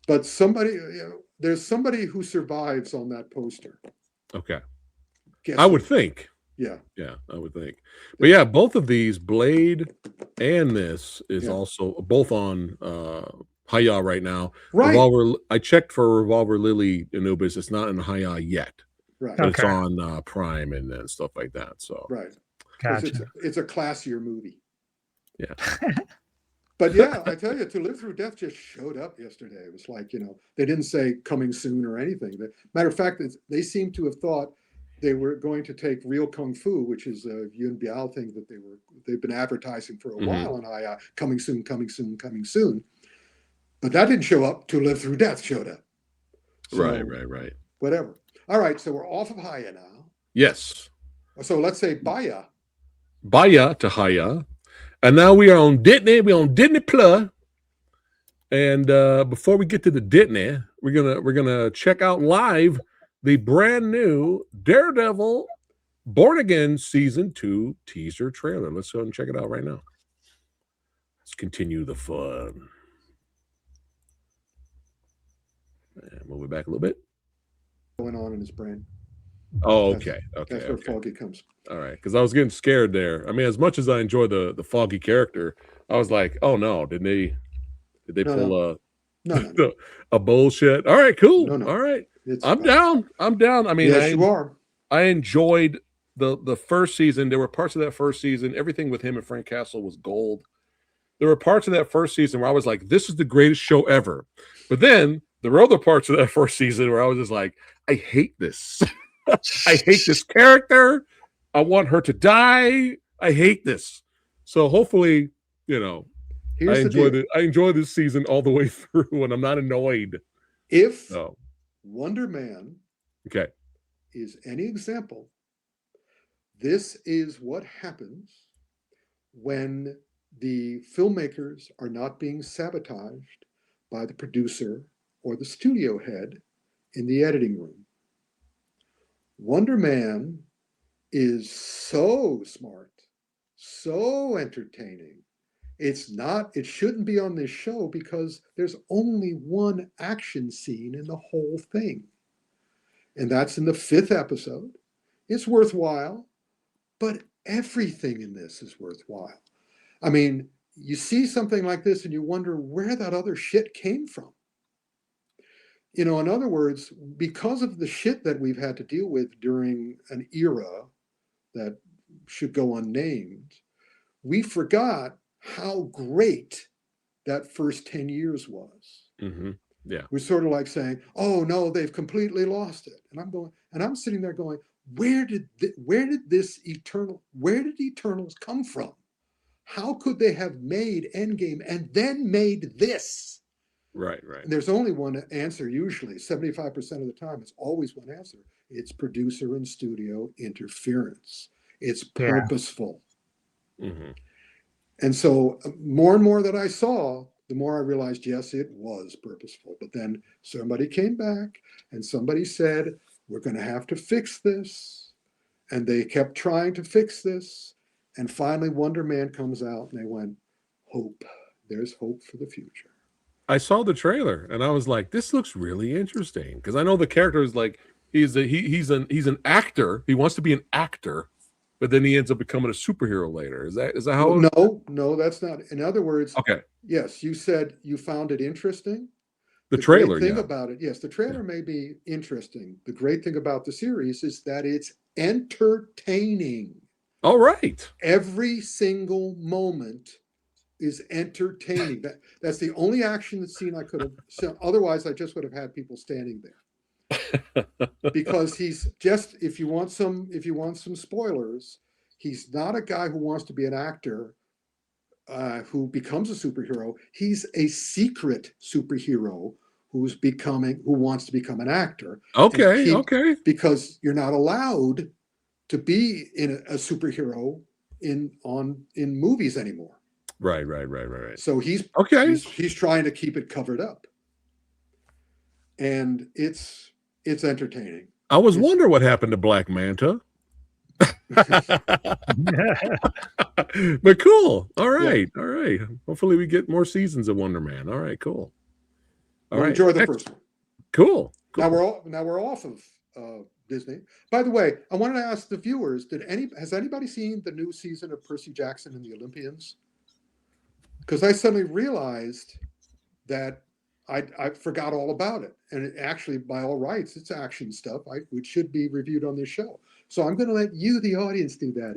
But there's somebody who survives on that poster. Okay. I would think. Yeah, I would think. But yeah, both of these, Blade and this, is also both on HIYAH right now. Right. I checked for Revolver Lily Anubis. It's not in HIYAH yet. Right. But it's on Prime and stuff like that. So right. Gotcha. It's a classier movie. Yeah. But yeah, I tell you, To Live Through Death just showed up yesterday. It was like, they didn't say coming soon or anything. Matter of fact, they seem to have thought they were going to take Real Kung Fu, which is a Yun Biao thing that they've been advertising for a while on HIYAH, coming soon, coming soon, coming soon. But that didn't show up. To Live Through Death showed up. So, Right. Whatever. All right, so we're off of HIYAH now. Yes. So let's say bye-ya. Bye-ya to HIYAH. And now we are on Disney. We're on Disney Plus. And before we get to the Disney, we're gonna check out live the brand new Daredevil Born Again Season 2 teaser trailer. Let's go and check it out right now. Let's continue the fun. And move it back a little bit. Going on in his brain. Oh, okay. That's where Foggy comes. All right, because I was getting scared there. I mean, as much as I enjoy the Foggy character, I was like, oh no, did they pull a bullshit? All right, cool. No. All right. I'm down. I mean, yes, you are. I enjoyed the first season. There were parts of that first season. Everything with him and Frank Castle was gold. There were parts of that first season where I was like, this is the greatest show ever. But then there were other parts of that first season where I was just like, I hate this. I hate this character. I want her to die. I hate this. So hopefully, I enjoy this season all the way through, and I'm not annoyed. If Wonder Man is any example, this is what happens when the filmmakers are not being sabotaged by the producer or the studio head in the editing room. Wonder Man is so smart, so entertaining. It shouldn't be on this show because there's only one action scene in the whole thing. And that's in the 5th episode. It's worthwhile, but everything in this is worthwhile. I mean, you see something like this and you wonder where that other shit came from. In other words, because of the shit that we've had to deal with during an era that should go unnamed, we forgot how great that first 10 years was. Mm-hmm. Yeah. We're sort of like saying, oh no, they've completely lost it. And I'm sitting there going, where did Eternals come from? How could they have made Endgame and then made this? Right. And there's only one answer usually. 75% of the time, it's always one answer. It's producer and studio interference. It's purposeful. Mm-hmm. And so more and more that I saw, the more I realized, yes, it was purposeful. But then somebody came back and somebody said, we're going to have to fix this. And they kept trying to fix this. And finally, Wonder Man comes out and they went, hope. There's hope for the future. I saw the trailer and I was like, this looks really interesting. Because I know the character is like, he's an actor. He wants to be an actor. But then he ends up becoming a superhero later. Is that how? No, that's not. In other words, okay. Yes, you said you found it interesting. The trailer. Great thing about it, yes, the trailer may be interesting. The great thing about the series is that it's entertaining. All right. Every single moment is entertaining. That's the only action scene I could have seen. Otherwise, I just would have had people standing there. Because he's just, if you want some spoilers, he's not a guy who wants to be an actor who becomes a superhero. He's a secret superhero who wants to become an actor. Okay. Because you're not allowed to be in a superhero in movies anymore. Right. So he's trying to keep it covered up. And it's entertaining. I was wondering what happened to Black Manta. But cool. All right. Hopefully we get more seasons of Wonder Man. All right, cool. All right. Enjoy the first one. Cool. Now we're off of Disney. By the way, I wanted to ask the viewers, has anybody seen the new season of Percy Jackson and the Olympians? Because I suddenly realized that I forgot all about it. And it actually, by all rights, it's action stuff, which should be reviewed on this show. So I'm going to let you, the audience, do that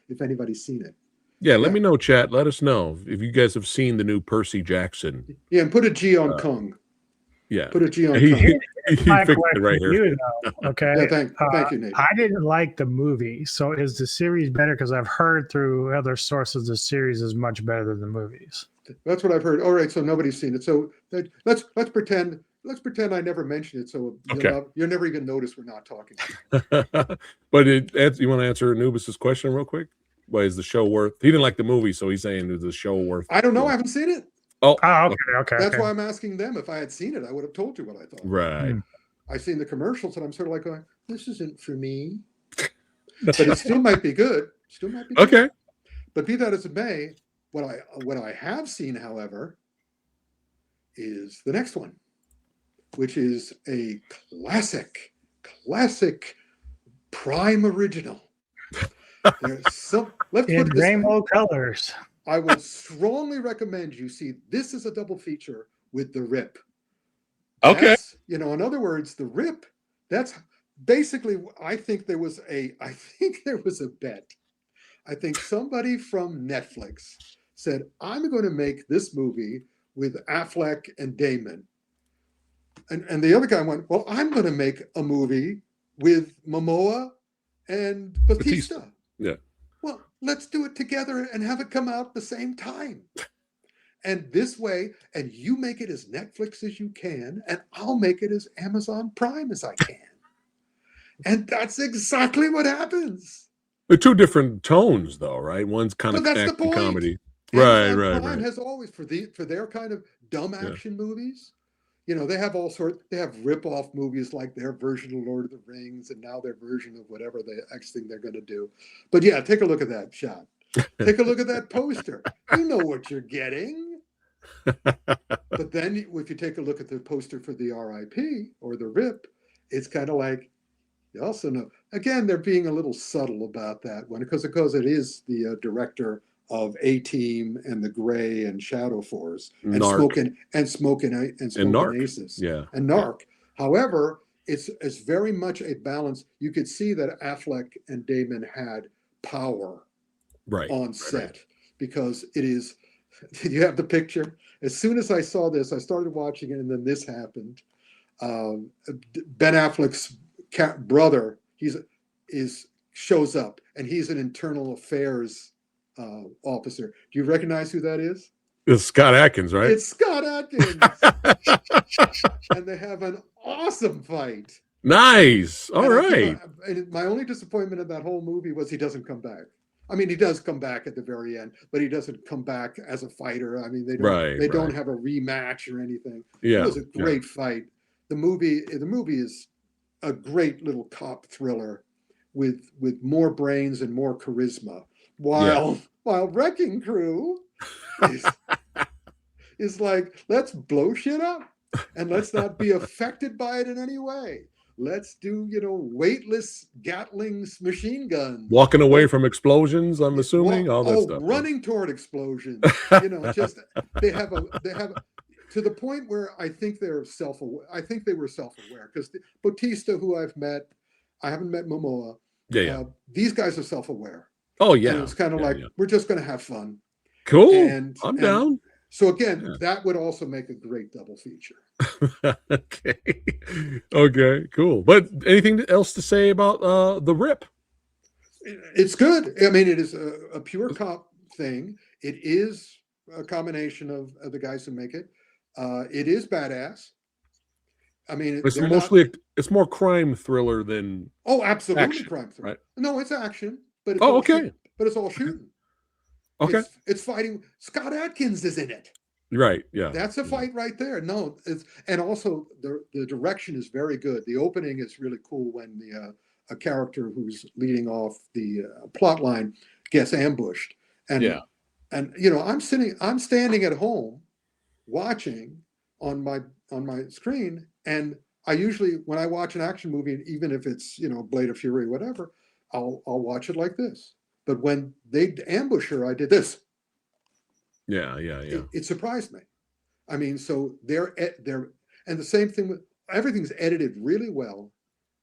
if anybody's seen it. Yeah, let Yeah. me know, chat. Let us know if you guys have seen the new Percy Jackson. Yeah, and put a G on Kung. Yeah, Put a G on he, Kung. he My fixed it question right to here. you, though, okay? Yeah, thank you, Nate. I didn't like the movie, so is the series better? Because I've heard through other sources the series is much better than the movies. That's what I've heard. All right, so nobody's seen it. So let's pretend I never mentioned it. So you'll never even notice we're not talking. But you want to answer Anubis's question real quick? Why is the show worth? He didn't like the movie, so he's saying is the show worth? I don't know. I haven't seen it. Oh, okay. That's why I'm asking them. If I had seen it, I would have told you what I thought. Right. I've seen the commercials, and I'm sort of like going, "This isn't for me," but it still might be good. Still might be good. Okay. But be that as it may, what I have seen, however, is the next one, which is a classic Prime original. Let's In put it this rainbow way. colors. I would strongly recommend you see this is a double feature with the Rip. Okay. In other words, the Rip, that's basically, I think there was a bet. I think somebody from Netflix said, I'm going to make this movie with Affleck and Damon. And the other guy went, well, I'm going to make a movie with Momoa and Batista. Yeah. Well, let's do it together and have it come out at the same time. And this way, and you make it as Netflix as you can, and I'll make it as Amazon Prime as I can. And that's exactly what happens. They're two different tones, though, right? One's kind of that's the action point. comedy. Amazon Right. Prime has always, for their kind of dumb action movies, they have all sorts. They have rip-off movies like their version of Lord of the Rings, and now their version of whatever the next thing they're going to do. But yeah, take a look at that shot. Take a look at that poster. You know what you're getting. But then if you take a look at the poster for the RIP or the RIP, it's kind of like, you also know, again, they're being a little subtle about that one because it is the director of A-Team and The Gray and Shadow Force and Smoking Aces and Narc. However, it's very much a balance. You could see that Affleck and Damon had power on set because it is. You have the picture. As soon as I saw this, I started watching it, and then this happened. Ben Affleck's brother shows up, and he's an internal affairs officer. Do you recognize who that is? It's Scott Adkins, right? It's Scott Adkins. And they have an awesome fight. Nice. All right. My only disappointment in that whole movie was he doesn't come back. I mean, he does come back at the very end, but he doesn't come back as a fighter. I mean, they don't have a rematch or anything. Yeah. It was a great fight. The movie is a great little cop thriller with more brains and more charisma. While Wrecking Crew is like, let's blow shit up and let's not be affected by it in any way. Let's do, weightless Gatlings machine guns. Walking away from explosions, I'm assuming, all that stuff. Running toward explosions. Just they have to the point where I think they're self-aware. I think they were self-aware because Bautista, who I haven't met Momoa. Yeah. These guys are self-aware. Oh yeah. And it's kind of we're just going to have fun. Cool. I'm down. So again, that would also make a great double feature. Okay, cool. But anything else to say about the RIP? It's good. I mean, it is a pure cop thing. It is a combination of the guys who make it. It is badass. I mean, it's more crime thriller than absolutely action, crime thriller. Right? No, it's action, but it's but it's all shooting. Okay. It's fighting. Scott Adkins is in it. Right. Yeah. That's a fight right there. No, and also the direction is very good. The opening is really cool when a character who's leading off the plot line gets ambushed. And I'm standing at home watching on my screen, and I usually, when I watch an action movie, even if it's Blade of Fury, whatever, I'll watch it like this. But when they ambush her, I did this. Yeah. It surprised me. I mean, so they're and the same thing with everything's edited really well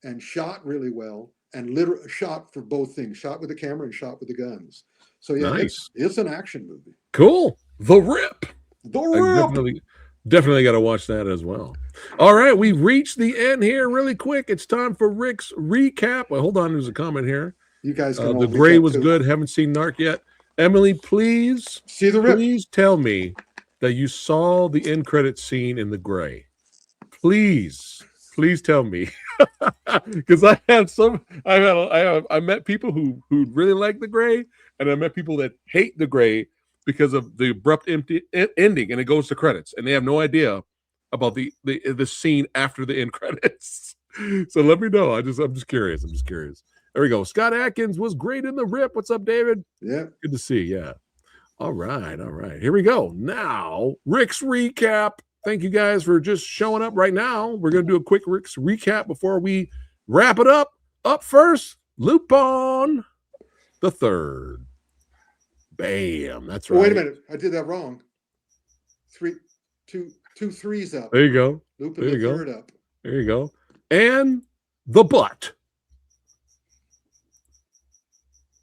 and shot really well and shot for both things, shot with the camera and shot with the guns. So yeah, Nice. it's an action movie. Cool. The Rip. The I Rip. definitely got to watch that as well. All right, we've reached the end here really quick. It's time for Ric's recap. Well, hold on, there's a comment here. You guys can all The Gray recap was too. good. Haven't seen Narc yet. Emily, please See The Rip. Please tell me that you saw the end credit scene in The Gray. Please tell me, because I met people who really like The Gray, and I met people that hate The Gray because of the abrupt ending, and it goes to credits, and they have no idea about the scene after the end credits. So let me know. I'm just curious. There we go. Scott Atkins was great in The Rip. What's up, David? Yeah. Good to see. Yeah. All right. Here we go. Now, Ric's recap. Thank you guys for just showing up right now. We're going to do a quick Ric's recap before we wrap it up. Up first, Lupin the Third. Bam. That's right. Oh, wait a minute. I did that wrong. Two threes up. There you go. Lupin There the you go. Third up. There you go. And the butt.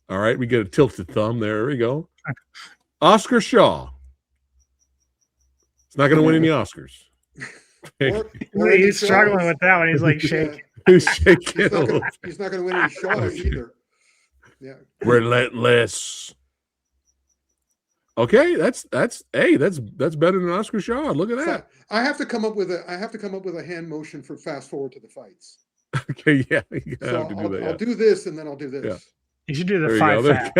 All right, we get a tilted thumb. There we go. Oscar Shaw. It's not going to win any Oscars. He's struggling with that one. He's like shaking. He's shaking. He's not going to win any Shaws either. Yeah. Relentless. Okay, that's better than Oscar Shaw. Look at that. I have to come up with a hand motion for fast forward to the fights. Okay, yeah, you So have to do that. Yeah. I'll do this and then I'll do this. Yeah. You should do the There you 5 go. fat.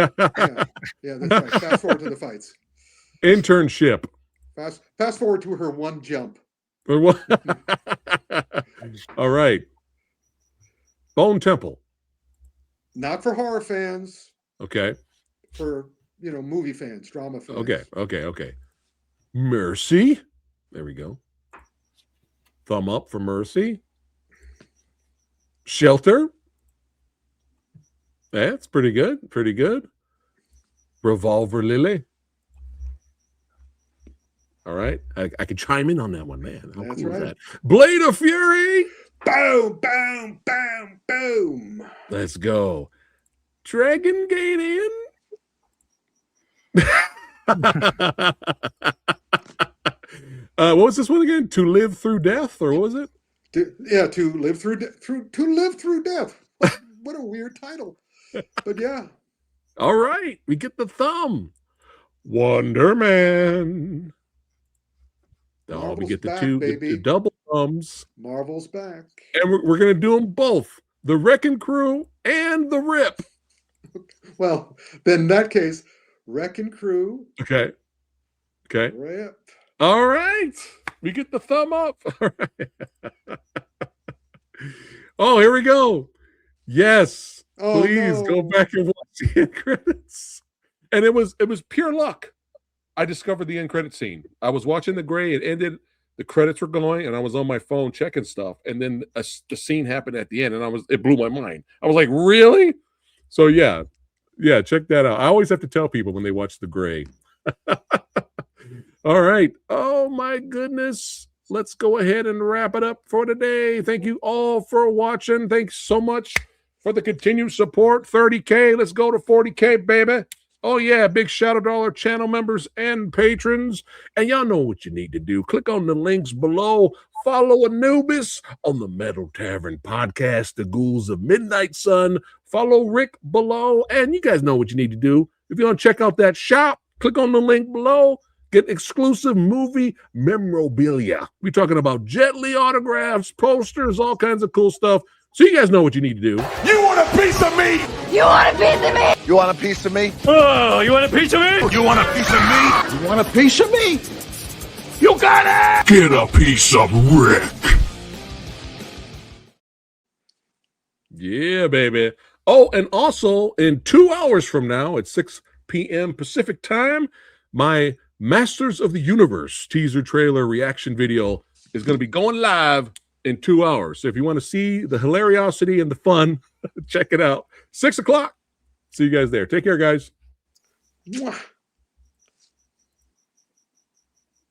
Yeah, that's right. Fast forward to the fights. Internship. Fast forward to her one jump. All right. Bone Temple. Not for horror fans. Okay. For movie fans, drama fans. Okay. Mercy. There we go. Thumb up for Mercy. Shelter. That's pretty good. Revolver Lily. All right. I could chime in on that one, man. How That's cool is right. that? Blade of Fury. Boom, boom, boom, boom. Let's go. Dragon Gate Inn. What was this one again? To Live Through Death, or what was it? To live through death. What a weird title. But yeah. All right, we get the thumb. Wonder Man. Oh, we get the back, two double thumbs. Marvel's back. And we're going to do them both. The Wrecking Crew and the Rip. Well, then in that case, Wrecking Crew. Okay. Rip. All right. We get the thumb up. All right. Oh, here we go. Yes. Please go back and watch the end credits. And it was pure luck. I discovered the end credit scene. I was watching The Gray. It ended. The credits were going, and I was on my phone checking stuff. And then the scene happened at the end, and it blew my mind. I was like, really? So yeah, check that out. I always have to tell people when they watch The Gray. All right. Oh my goodness. Let's go ahead and wrap it up for today. Thank you all for watching. Thanks so much for the continued support. 30K. Let's go to 40K, baby. Oh, yeah. Big shout out to all our channel members and patrons. And y'all know what you need to do. Click on the links below. Follow Anubis on the Metal Tavern podcast, The Ghouls of Midnight Sun. Follow Rick below. And you guys know what you need to do. If you want to check out that shop, click on the link below. Get exclusive movie memorabilia. We're talking about Jet Li autographs, posters, all kinds of cool stuff. So you guys know what you need to do. You want a piece of me? You want a piece of me? You want a piece of me? Oh, you want a piece of me? You want a piece of me? You want a piece of me? You got it! Get a piece of Rick. Yeah, baby. Oh, and also in 2 hours from now at 6 p.m. Pacific time, my Masters of the Universe teaser trailer reaction video is going to be going live in 2 hours. So if you want to see the hilariosity and the fun, check it out. 6 o'clock. See you guys there. Take care, guys. Mwah.